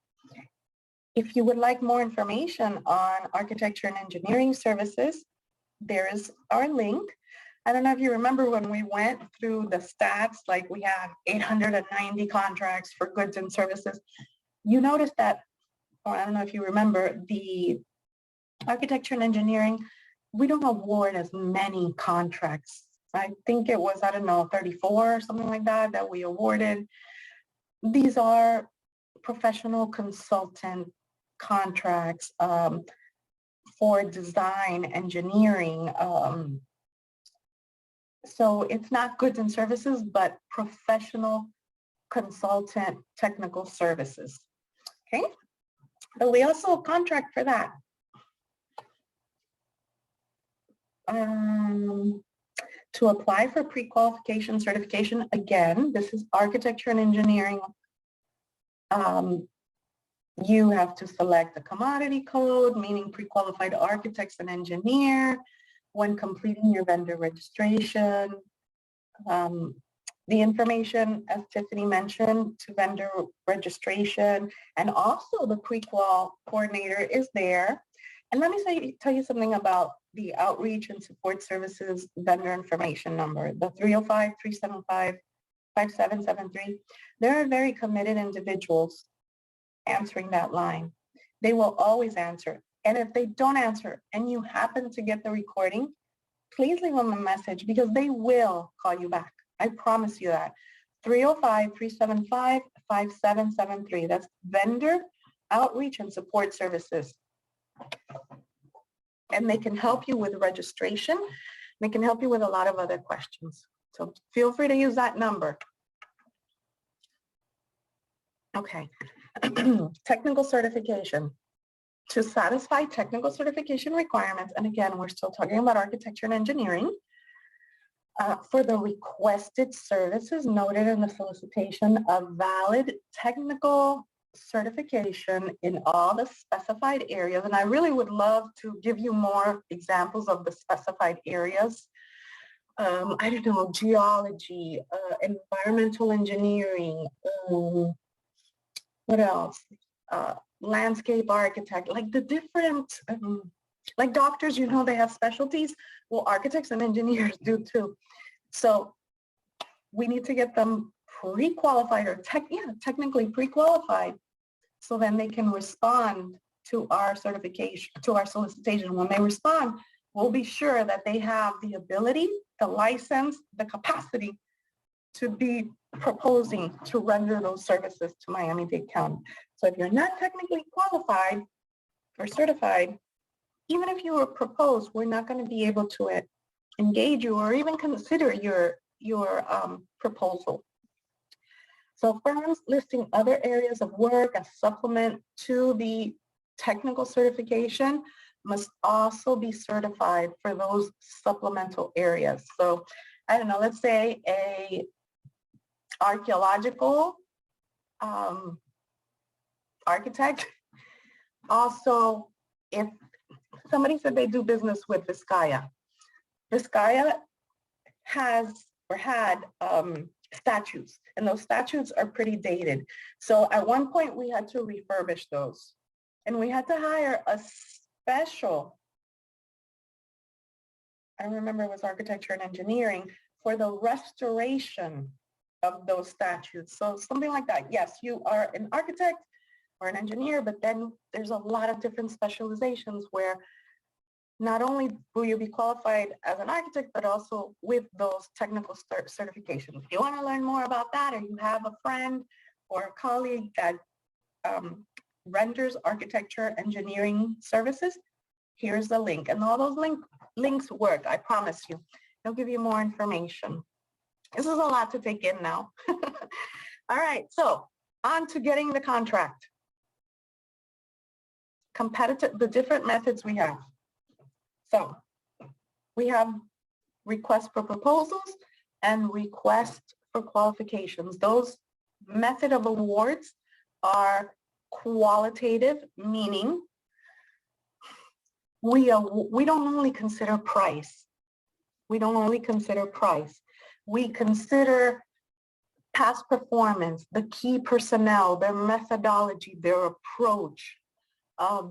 If you would like more information on architecture and engineering services, there is our link. I don't know if you remember when we went through the stats, like we have 890 contracts for goods and services. You notice that, or I don't know if you remember, the architecture and engineering, we don't award as many contracts. I think it was, 34 or something like that, that we awarded. These are professional consultant contracts for design, engineering. So it's not goods and services, but professional consultant technical services. Okay, but we also contract for that. To apply for pre-qualification certification, again, this is architecture and engineering. You have to select the commodity code, meaning pre-qualified architects and engineer, when completing your vendor registration. The information, as Tiffany mentioned, to vendor registration, and also the pre-qual coordinator is there. And let me tell you something about the outreach and support services vendor information number, the 305-375-5773. There are very committed individuals answering that line. They will always answer. And if they don't answer and you happen to get the recording, please leave them a message because they will call you back. I promise you that. 305-375-5773. That's vendor outreach and support services. And they can help you with registration. They can help you with a lot of other questions. So feel free to use that number. Okay. Technical certification. To satisfy technical certification requirements, and again, we're still talking about architecture and engineering, for the requested services noted in the solicitation, a valid technical certification in all the specified areas. And I really would love to give you more examples of the specified areas. I don't know, geology, environmental engineering, what else? Landscape architect, like the different, like doctors, you know, they have specialties. Well, architects and engineers do too. So we need to get them pre-qualified or technically pre-qualified, so then they can respond to our certification, to our solicitation. When they respond, we'll be sure that they have the ability, the license, the capacity to be proposing to render those services to Miami-Dade County. So if you're not technically qualified or certified, even if you were proposed, we're not going to be able to engage you or even consider your your proposal. So firms listing other areas of work as supplement to the technical certification must also be certified for those supplemental areas. So I don't know, let's say a archaeological architect. Also, if somebody said they do business with Vizcaya, Vizcaya has or had statutes, and those statutes are pretty dated. So at one point we had to refurbish those, and we had to hire a special, I remember it was architecture and engineering, for the restoration of those statutes. So something like that. Yes, you are an architect or an engineer, but then there's a lot of different specializations where not only will you be qualified as an architect, but also with those technical certifications. If you want to learn more about that, or you have a friend or a colleague that renders architecture engineering services, here's the link. And all those links work, I promise you. They'll give you more information. This is a lot to take in now. All right, so on to getting the contract. The different methods we have. So we have requests for proposals and requests for qualifications. Those method of awards are qualitative, meaning we don't only consider price. We don't only consider price. We consider past performance, the key personnel, their methodology, their approach,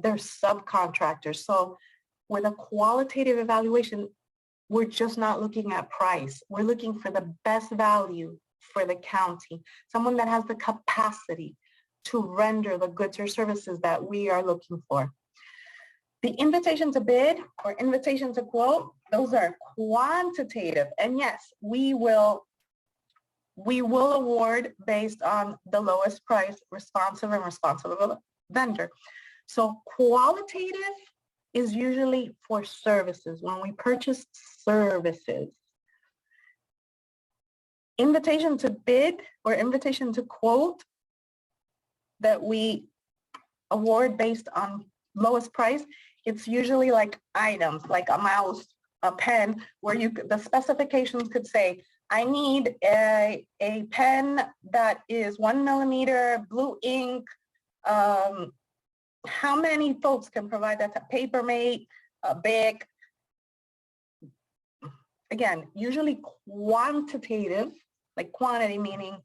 their subcontractors. So with a qualitative evaluation, we're just not looking at price. We're looking for the best value for the county, someone that has the capacity to render the goods or services that we are looking for. The invitation to bid or invitation to quote, those are quantitative. And yes, we will award based on the lowest price, responsive and responsible vendor. So qualitative is usually for services, when we purchase services. Invitation to bid or invitation to quote that we award based on lowest price, it's usually like items, like a mouse, a pen, where the specifications could say, I need a pen that is 1 millimeter, blue ink. How many folks can provide that? Paper mate, big. Again, usually quantitative, like quantity, meaning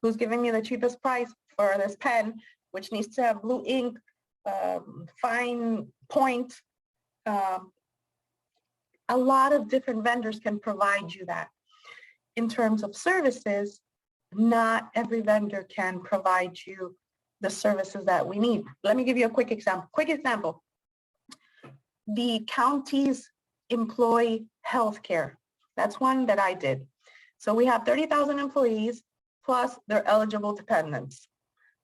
who's giving me the cheapest price for this pen, which needs to have blue ink, fine point. A lot of different vendors can provide you that. In terms of services, not every vendor can provide you the services that we need. Let me give you a quick example. The county's employee healthcare. That's one that I did. So we have 30,000 employees, plus their eligible dependents,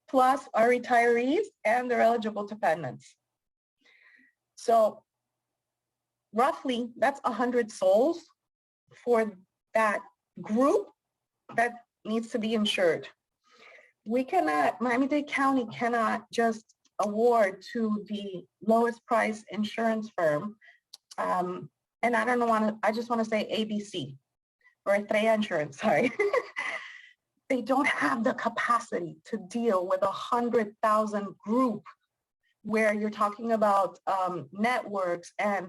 plus our retirees and their eligible dependents. So roughly, that's 100 souls for that group that needs to be insured. We cannot, Miami-Dade County cannot just award to the lowest price insurance firm. And I just want to say ABC or Estrella Insurance, sorry. They don't have the capacity to deal with 100,000 group where you're talking about networks, and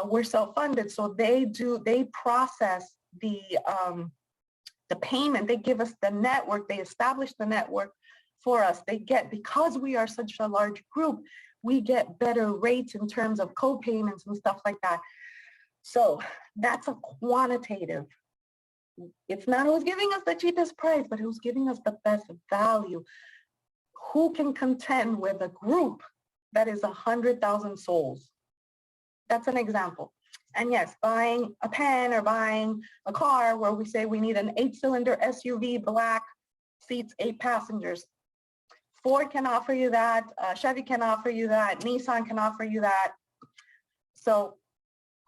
we're self-funded. So they process the payment, they give us the network, they establish the network for us. Because we are such a large group, we get better rates in terms of co-payments and stuff like that. So that's a quantitative. It's not who's giving us the cheapest price, but who's giving us the best value. Who can contend with a group that is 100,000 souls? That's an example. And yes, buying a pen or buying a car where we say we need an 8-cylinder SUV, black, seats 8 passengers. Ford can offer you that, Chevy can offer you that, Nissan can offer you that. So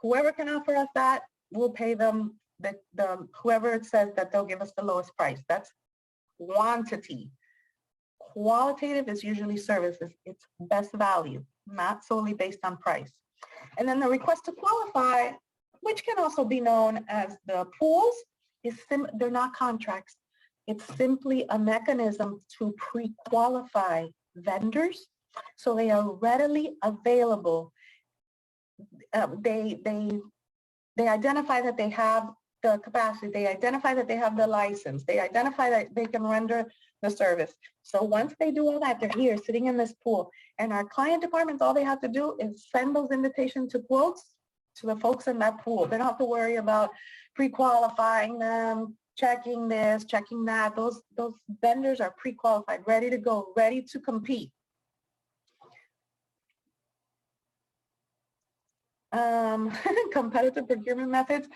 whoever can offer us that, we'll pay them whoever it says that they'll give us the lowest price. That's quantity. Qualitative is usually services. It's best value, not solely based on price. And then the request to qualify, which can also be known as the pools, they're not contracts. It's simply a mechanism to pre-qualify vendors so they are readily available. They identify that they have the capacity, they identify that they have the license, they identify that they can render the service. So once they do all that, they're here sitting in this pool. And our client departments, all they have to do is send those invitations to quotes to the folks in that pool. They don't have to worry about pre-qualifying them, checking this, checking that. Those vendors are pre-qualified, ready to go, ready to compete. Competitive procurement methods.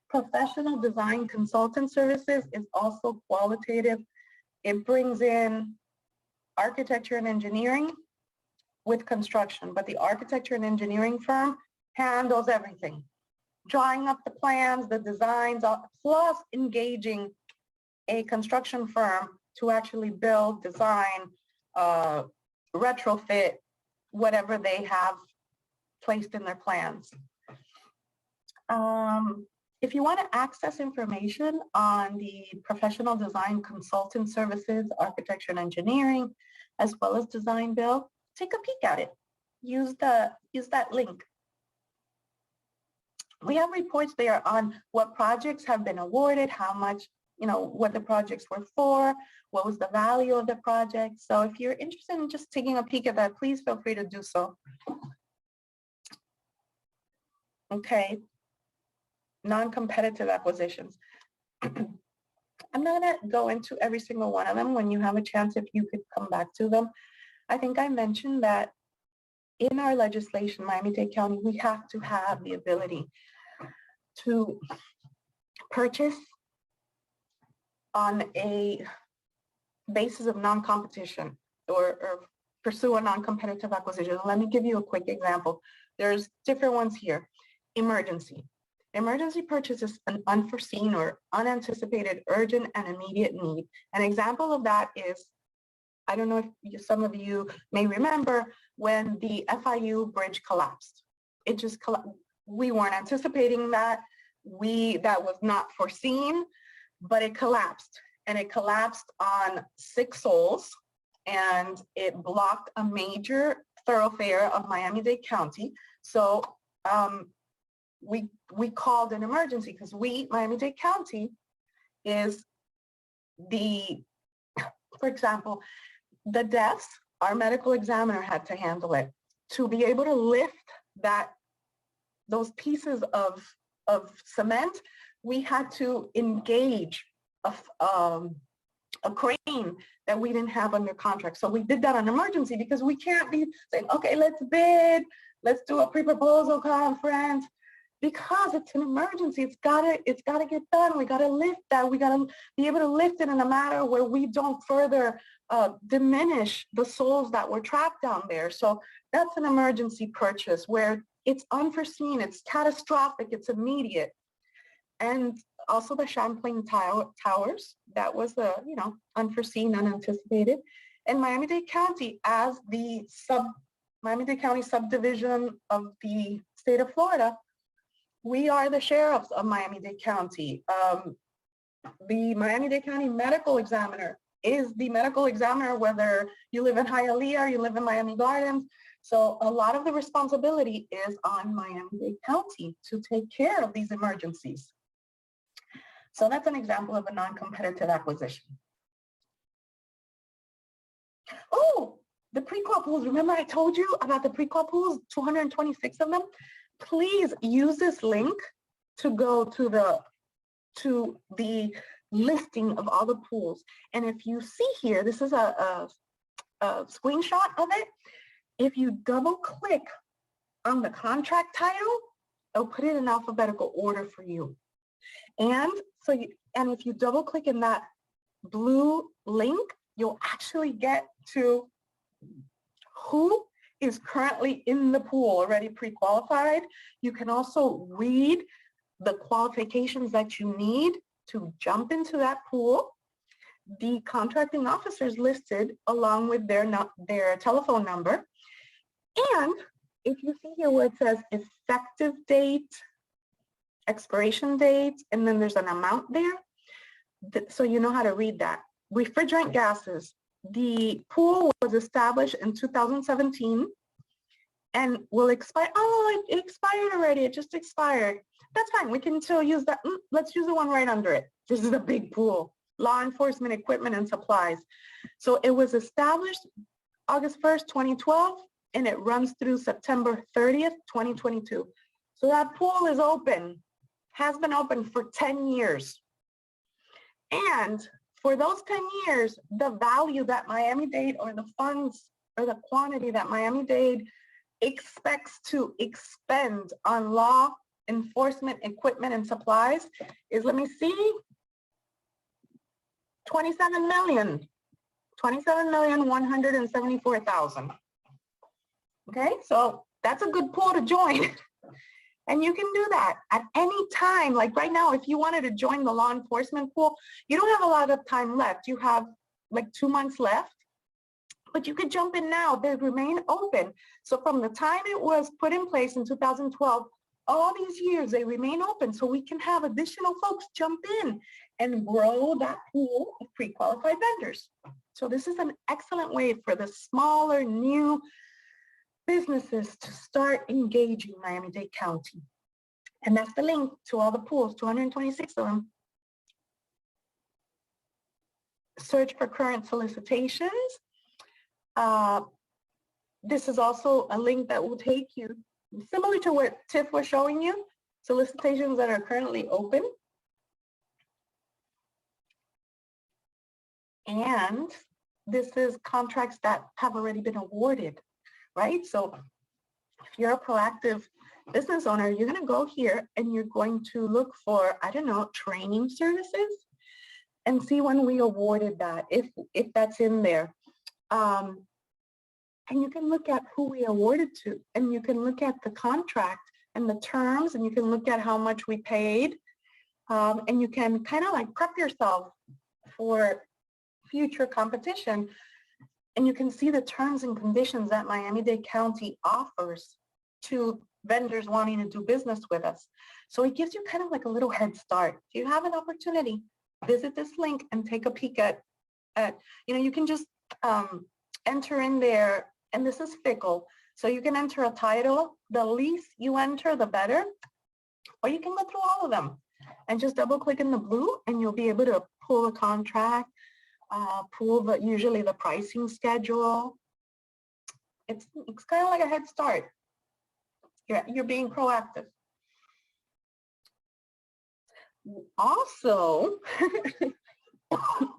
Professional design consultant services is also qualitative. It brings in architecture and engineering with construction, but the architecture and engineering firm handles everything. Drawing up the plans, the designs, plus engaging a construction firm to actually build, design, retrofit, whatever they have placed in their plans. If you want to access information on the professional design consultant services, architecture and engineering, as well as design build, take a peek at it. Use that link. We have reports there on what projects have been awarded, how much, what the projects were for, what was the value of the project. So if you're interested in just taking a peek at that, please feel free to do so. Okay. Non-competitive acquisitions. I'm not going to go into every single one of them. When you have a chance, if you could come back to them. I think I mentioned that in our legislation, Miami-Dade County, we have to have the ability to purchase on a basis of non-competition or pursue a non-competitive acquisition. Let me give you a quick example. There's different ones here. Emergency. Emergency purchase is an unforeseen or unanticipated urgent and immediate need. An example of that is, I don't know if some of you may remember when the FIU bridge collapsed. It just collapsed. We weren't anticipating that. That was not foreseen, but it collapsed. And it collapsed on 6 souls, and it blocked a major thoroughfare of Miami-Dade County. So we called an emergency because Miami-Dade County is for example, the deaths, our medical examiner had to handle it. To be able to lift those pieces of cement, we had to engage a crane that we didn't have under contract. So we did that on emergency because we can't be saying, okay, let's bid, let's do a pre-proposal conference, because it's an emergency. It's gotta get done. We gotta lift that. We gotta be able to lift it in a manner where we don't further diminish the souls that were trapped down there. So that's an emergency purchase where it's unforeseen, it's catastrophic, it's immediate. And also the Champlain Towers, that was unforeseen, unanticipated. And Miami-Dade County, as the Miami-Dade County subdivision of the state of Florida, we are the sheriffs of Miami-Dade County. The Miami-Dade County medical examiner is the medical examiner, whether you live in Hialeah or you live in Miami Gardens. So a lot of the responsibility is on Miami-Dade County to take care of these emergencies. So that's an example of a non-competitive acquisition. Oh, the pre-qual pools. Remember I told you about the pre-qual pools, 226 of them? Please use this link to go to the listing of all the pools. And if you see here, this is a screenshot of it. If you double click on the contract title, it'll put it in alphabetical order for you. And if you double click in that blue link, you'll actually get to who is currently in the pool already pre-qualified. You can also read the qualifications that you need to jump into that pool. The contracting officers listed along with their telephone number. And if you see here where it says effective date, expiration date, and then there's an amount there, so you know how to read that. Refrigerant gases. The pool was established in 2017 and will expire. Oh, it expired already. It just expired. That's fine. We can still use that. Let's use the one right under it. This is a big pool. Law enforcement equipment and supplies. So it was established August 1st, 2012, and it runs through September 30th, 2022. So that pool is open, has been open for 10 years. And for those 10 years, the value that Miami-Dade, or the funds or the quantity that Miami-Dade expects to expend on law enforcement equipment and supplies is, let me see, 27,174,000. Okay, so that's a good pool to join. And you can do that at any time. Like right now, if you wanted to join the law enforcement pool, you don't have a lot of time left. You have like 2 months left, but you could jump in now. They remain open. So from the time it was put in place in 2012, all these years, they remain open. So we can have additional folks jump in and grow that pool of pre-qualified vendors. So this is an excellent way for the smaller, new businesses to start engaging Miami-Dade County. And that's the link to all the pools, 226 of them. Search for current solicitations. This is also a link that will take you, similar to what Tiff was showing you, solicitations that are currently open. And this is contracts that have already been awarded, right? So if you're a proactive business owner, you're going to go here and you're going to look for, I don't know, training services and see when we awarded that, if that's in there. And you can look at who we awarded to, and you can look at the contract and the terms, and you can look at how much we paid, and you can kind of like prep yourself for future competition. And you can see the terms and conditions that Miami-Dade County offers to vendors wanting to do business with us. So it gives you kind of like a little head start. If you have an opportunity, visit this link and take a peek at you can just enter in there, and this is fickle. So you can enter a title. The least you enter, the better. Or you can go through all of them and just double click in the blue, and you'll be able to pull a contract, pull usually the pricing schedule. It's kind of like a head start. You're being proactive. Also,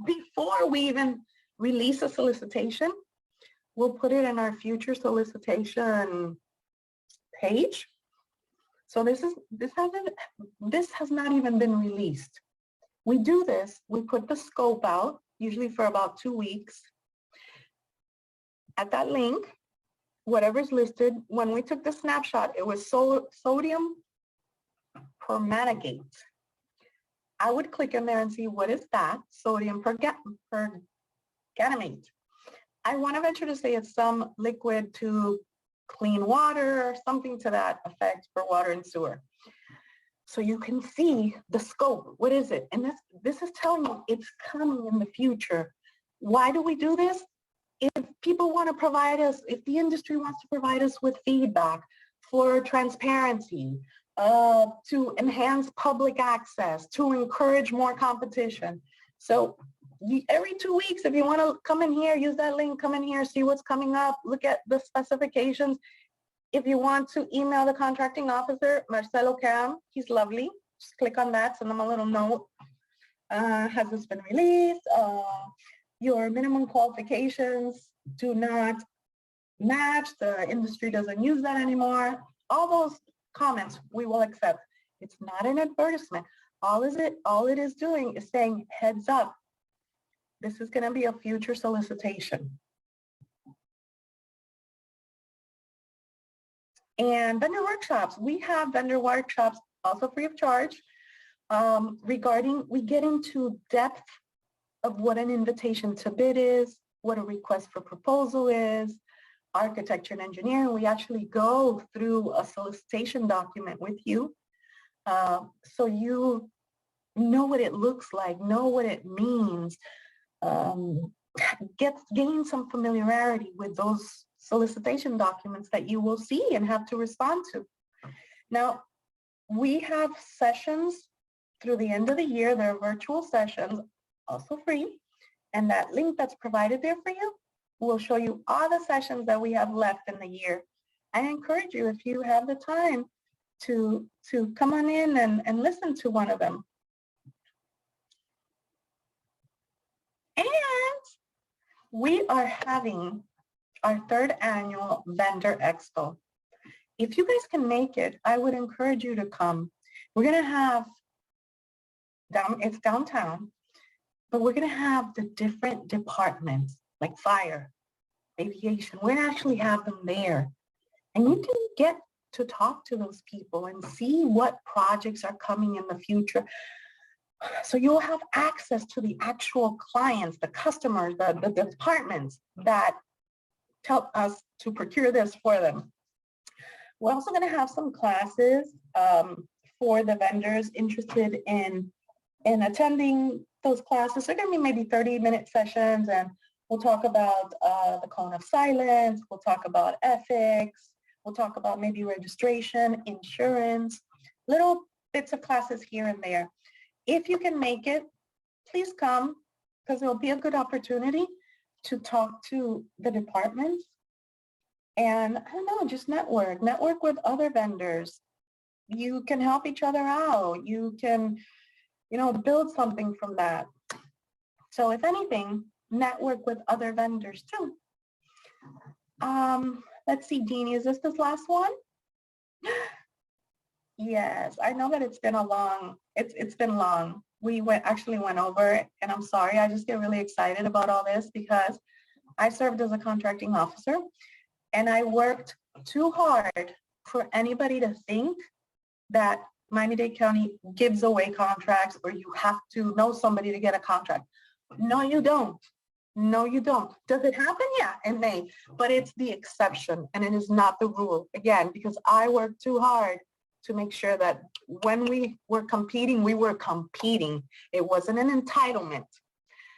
before we even release a solicitation, we'll put it in our future solicitation page. So this has not even been released. We do this, we put the scope out, usually for about 2 weeks. At that link, whatever's listed, when we took the snapshot, it was sodium permanganate. I would click in there and see, what is that? Sodium permanganate. I want to venture to say it's some liquid to clean water or something to that effect for water and sewer. So you can see the scope. What is it? And this is telling you it's coming in the future. Why do we do this? If people want to provide us, if the industry wants to provide us with feedback for transparency, to enhance public access, to encourage more competition. So every 2 weeks, if you want to come in here, use that link, come in here, see what's coming up, look at the specifications. If you want to email the contracting officer, Marcelo Cam, he's lovely. Just click on that, send them a little note. Has this been released? Your minimum qualifications do not match. The industry doesn't use that anymore. All those comments we will accept. It's not an advertisement. All it is doing is saying, heads up, this is going to be a future solicitation. And vendor workshops. We have vendor workshops also free of charge. We get into depth of what an invitation to bid is, what a request for proposal is, architecture and engineering. We actually go through a solicitation document with you. So you know what it looks like, know what it means, gain some familiarity with those solicitation documents that you will see and have to respond to. Now, we have sessions through the end of the year. They're virtual sessions, also free. And that link that's provided there for you will show you all the sessions that we have left in the year. I encourage you, if you have the time, to come on in and listen to one of them. And we are having our 3rd annual Vendor Expo. If you guys can make it, I would encourage you to come. We're going to have, it's downtown, but we're going to have the different departments like fire, aviation. We're going to actually have them there. And you can get to talk to those people and see what projects are coming in the future. So you'll have access to the actual clients, the customers, the departments that help us to procure this for them. We're also going to have some classes for the vendors interested in attending those classes. They're going to be maybe 30-minute sessions, and we'll talk about the cone of silence. We'll talk about ethics. We'll talk about maybe registration, insurance, little bits of classes here and there. If you can make it, please come, because it will be a good opportunity to talk to the departments. And I don't know, just network with other vendors. You can help each other out. You can, build something from that. So if anything, network with other vendors too. Let's see, Jeannie, is this last one? Yes, I know that it's been it's been long. We actually went over, and I'm sorry, I just get really excited about all this because I served as a contracting officer, and I worked too hard for anybody to think that Miami-Dade County gives away contracts or you have to know somebody to get a contract. No, you don't. No, you don't. Does it happen? Yeah, it may, but it's the exception and it is not the rule. Again, because I worked too hard to make sure that when we were competing, we were competing. It wasn't an entitlement.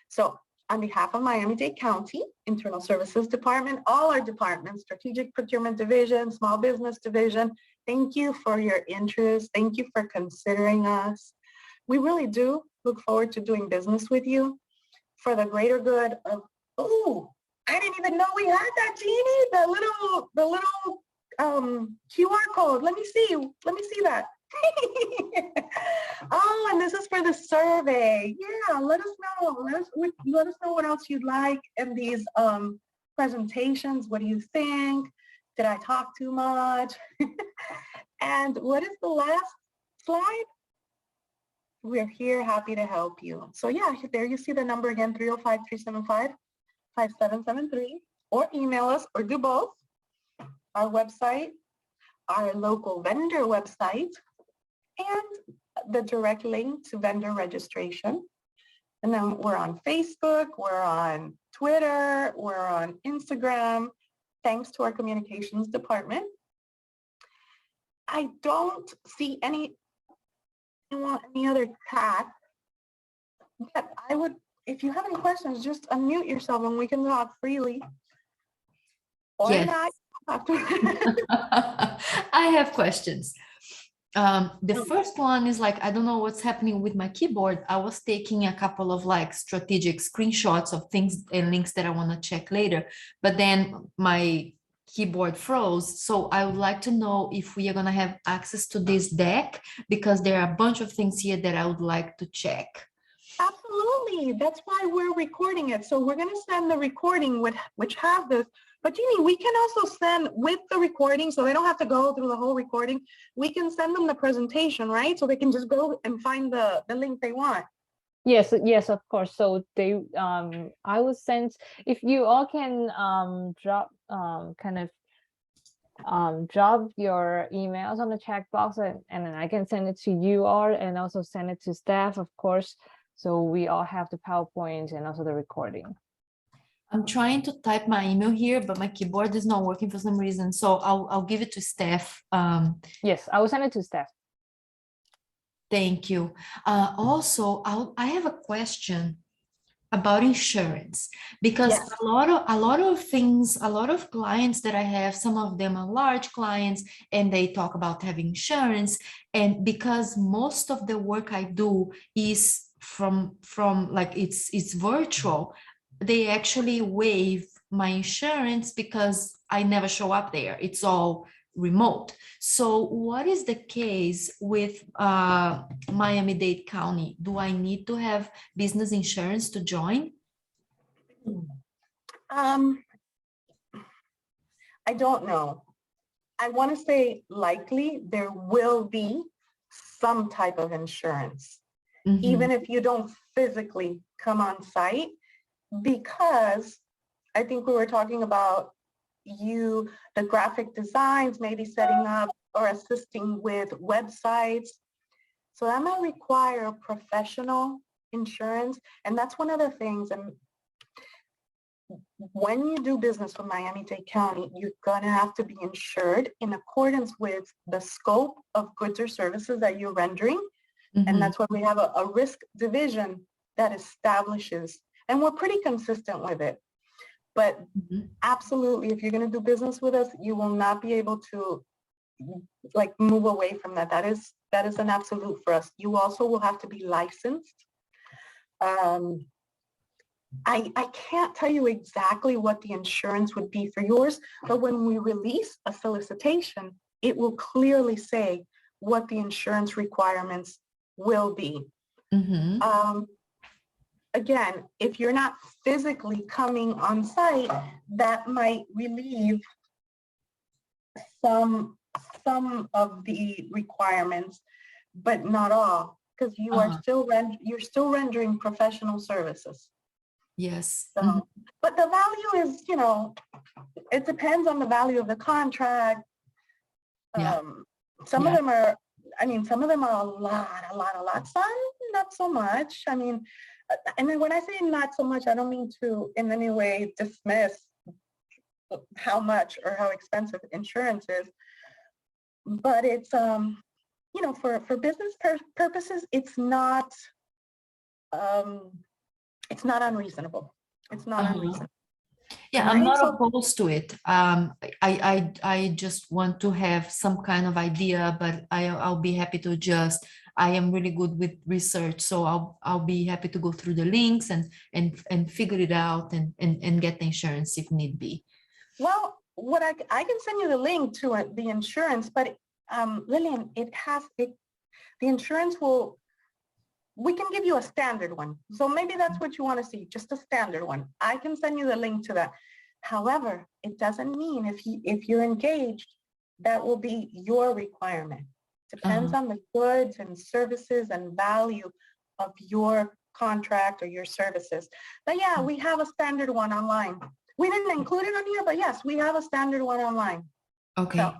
So on behalf of Miami-Dade County, Internal Services Department, all our departments, Strategic Procurement Division, Small Business Division, thank you for your interest. Thank you for considering us. We really do look forward to doing business with you for the greater good of, oh, I didn't even know we had that, Jeannie, the little QR code. Let me see that. Oh, and this is for the survey. Yeah, let us know. Let us know what else you'd like in these presentations. What do you think? Did I talk too much? And what is the last slide? We're here, happy to help you. So yeah, there you see the number again, 305-375-5773, or email us, or do both. Our website, our local vendor website, and the direct link to vendor registration. And then we're on Facebook, we're on Twitter, we're on Instagram, thanks to our communications department. I don't see any other chat, but I would, if you have any questions, just unmute yourself and we can talk freely. Or Yes. not. I have questions. The first one is like, I don't know what's happening with my keyboard. I was taking a couple of like strategic screenshots of things and links that I want to check later, but then my keyboard froze. So I would like to know if we are going to have access to this deck, because there are a bunch of things here that I would like to check. Absolutely. That's why we're recording it. So we're going to send the recording which have this. But Jeannie, we can also send with the recording, so they don't have to go through the whole recording. We can send them the presentation, right? So they can just go and find the link they want. Yes, of course. So they, I will send, if you all can drop kind of drop your emails on the checkbox, and then I can send it to you all and also send it to staff, of course. So we all have the PowerPoint and also the recording. I'm trying to type my email here, but my keyboard is not working for some reason. So I'll give it to Steph. Yes, I will send it to staff. Thank you. Also, I have a question about insurance, because Yes. a lot of things, a lot of clients that I have, some of them are large clients, and they talk about having insurance. And because most of the work I do is from like it's virtual, they actually waive my insurance because I never show up there. It's all remote. So what is the case with Miami-Dade County? Do I need to have business insurance to join? I don't know. I want to say likely there will be some type of insurance, Mhm. even if you don't physically come on site, because I think we were talking about the graphic designs, maybe setting up or assisting with websites. So that might require professional insurance. And that's one of the things. And when you do business with Miami-Dade County, you're going to have to be insured in accordance with the scope of goods or services that you're rendering. Mhm. And that's why we have a risk division that establishes, and we're pretty consistent with it. But Mhm. absolutely, if you're going to do business with us, you will not be able to like move away from that. That is an absolute for us. You also will have to be licensed. I can't tell you exactly what the insurance would be for yours, but when we release a solicitation, it will clearly say what the insurance requirements will be. Mhm. Again, if you're not physically coming on site, that might relieve some of the requirements, but not all, because you are Uh-huh. still rendering professional services. Yes. So, Mhm. but the value is, it depends on the value of the contract. Yeah. Some of Yeah. them are, some of them are a lot. Some not so much. And then when I say not so much, I don't mean to in any way dismiss how much or how expensive insurance is, but it's, for business purposes, it's not unreasonable. It's not Uh-huh. unreasonable. Yeah, I'm Right? not So opposed to it. I just want to have some kind of idea, but I'll be happy to just. I am really good with research, so I'll be happy to go through the links and figure it out and get the insurance if need be. well, what I can send you the link to the insurance, but Lillian, the insurance we can give you a standard one. So maybe that's what you want to see, just a standard one. I can send you the link to that. However, it doesn't mean if you're engaged, that will be your requirement. Depends on the goods and services and value of your contract or your services. But yeah, we have a standard one online. We didn't include it on here, but yes, we have a standard one online. Okay, So,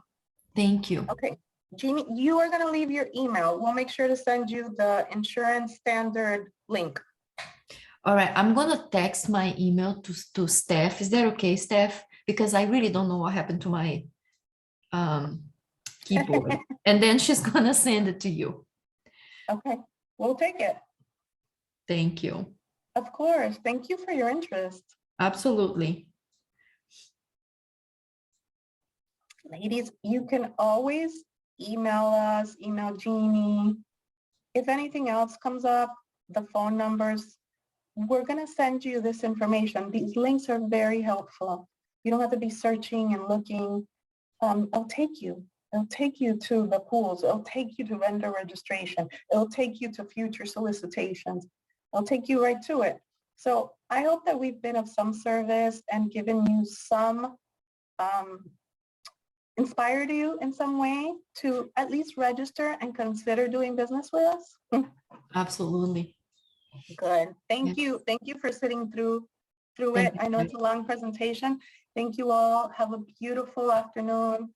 thank you. okay. Jeannie, you are going to leave your email. We'll make sure to send you the insurance standard link. All right, I'm gonna text my email to Steph. Is that okay, Steph? Because I really don't know what happened to my keyboard. And then she's gonna send it to you. Okay, we'll take it. Thank you. Of course. Thank you for your interest. Absolutely. Ladies, you can always email us, email Jeannie. If anything else comes up, the phone numbers, we're going to send you this information. These links are very helpful. You don't have to be searching and looking. It'll take you. It'll take you to the pools. It'll take you to vendor registration. It'll take you to future solicitations. It'll take you right to it. So I hope that we've been of some service and given you some, inspired you in some way to at least register and consider doing business with us. Absolutely. Good. Thank Yes. you. Thank you for sitting through Thank it. you. I know it's a long presentation. Thank you all. Have a beautiful afternoon.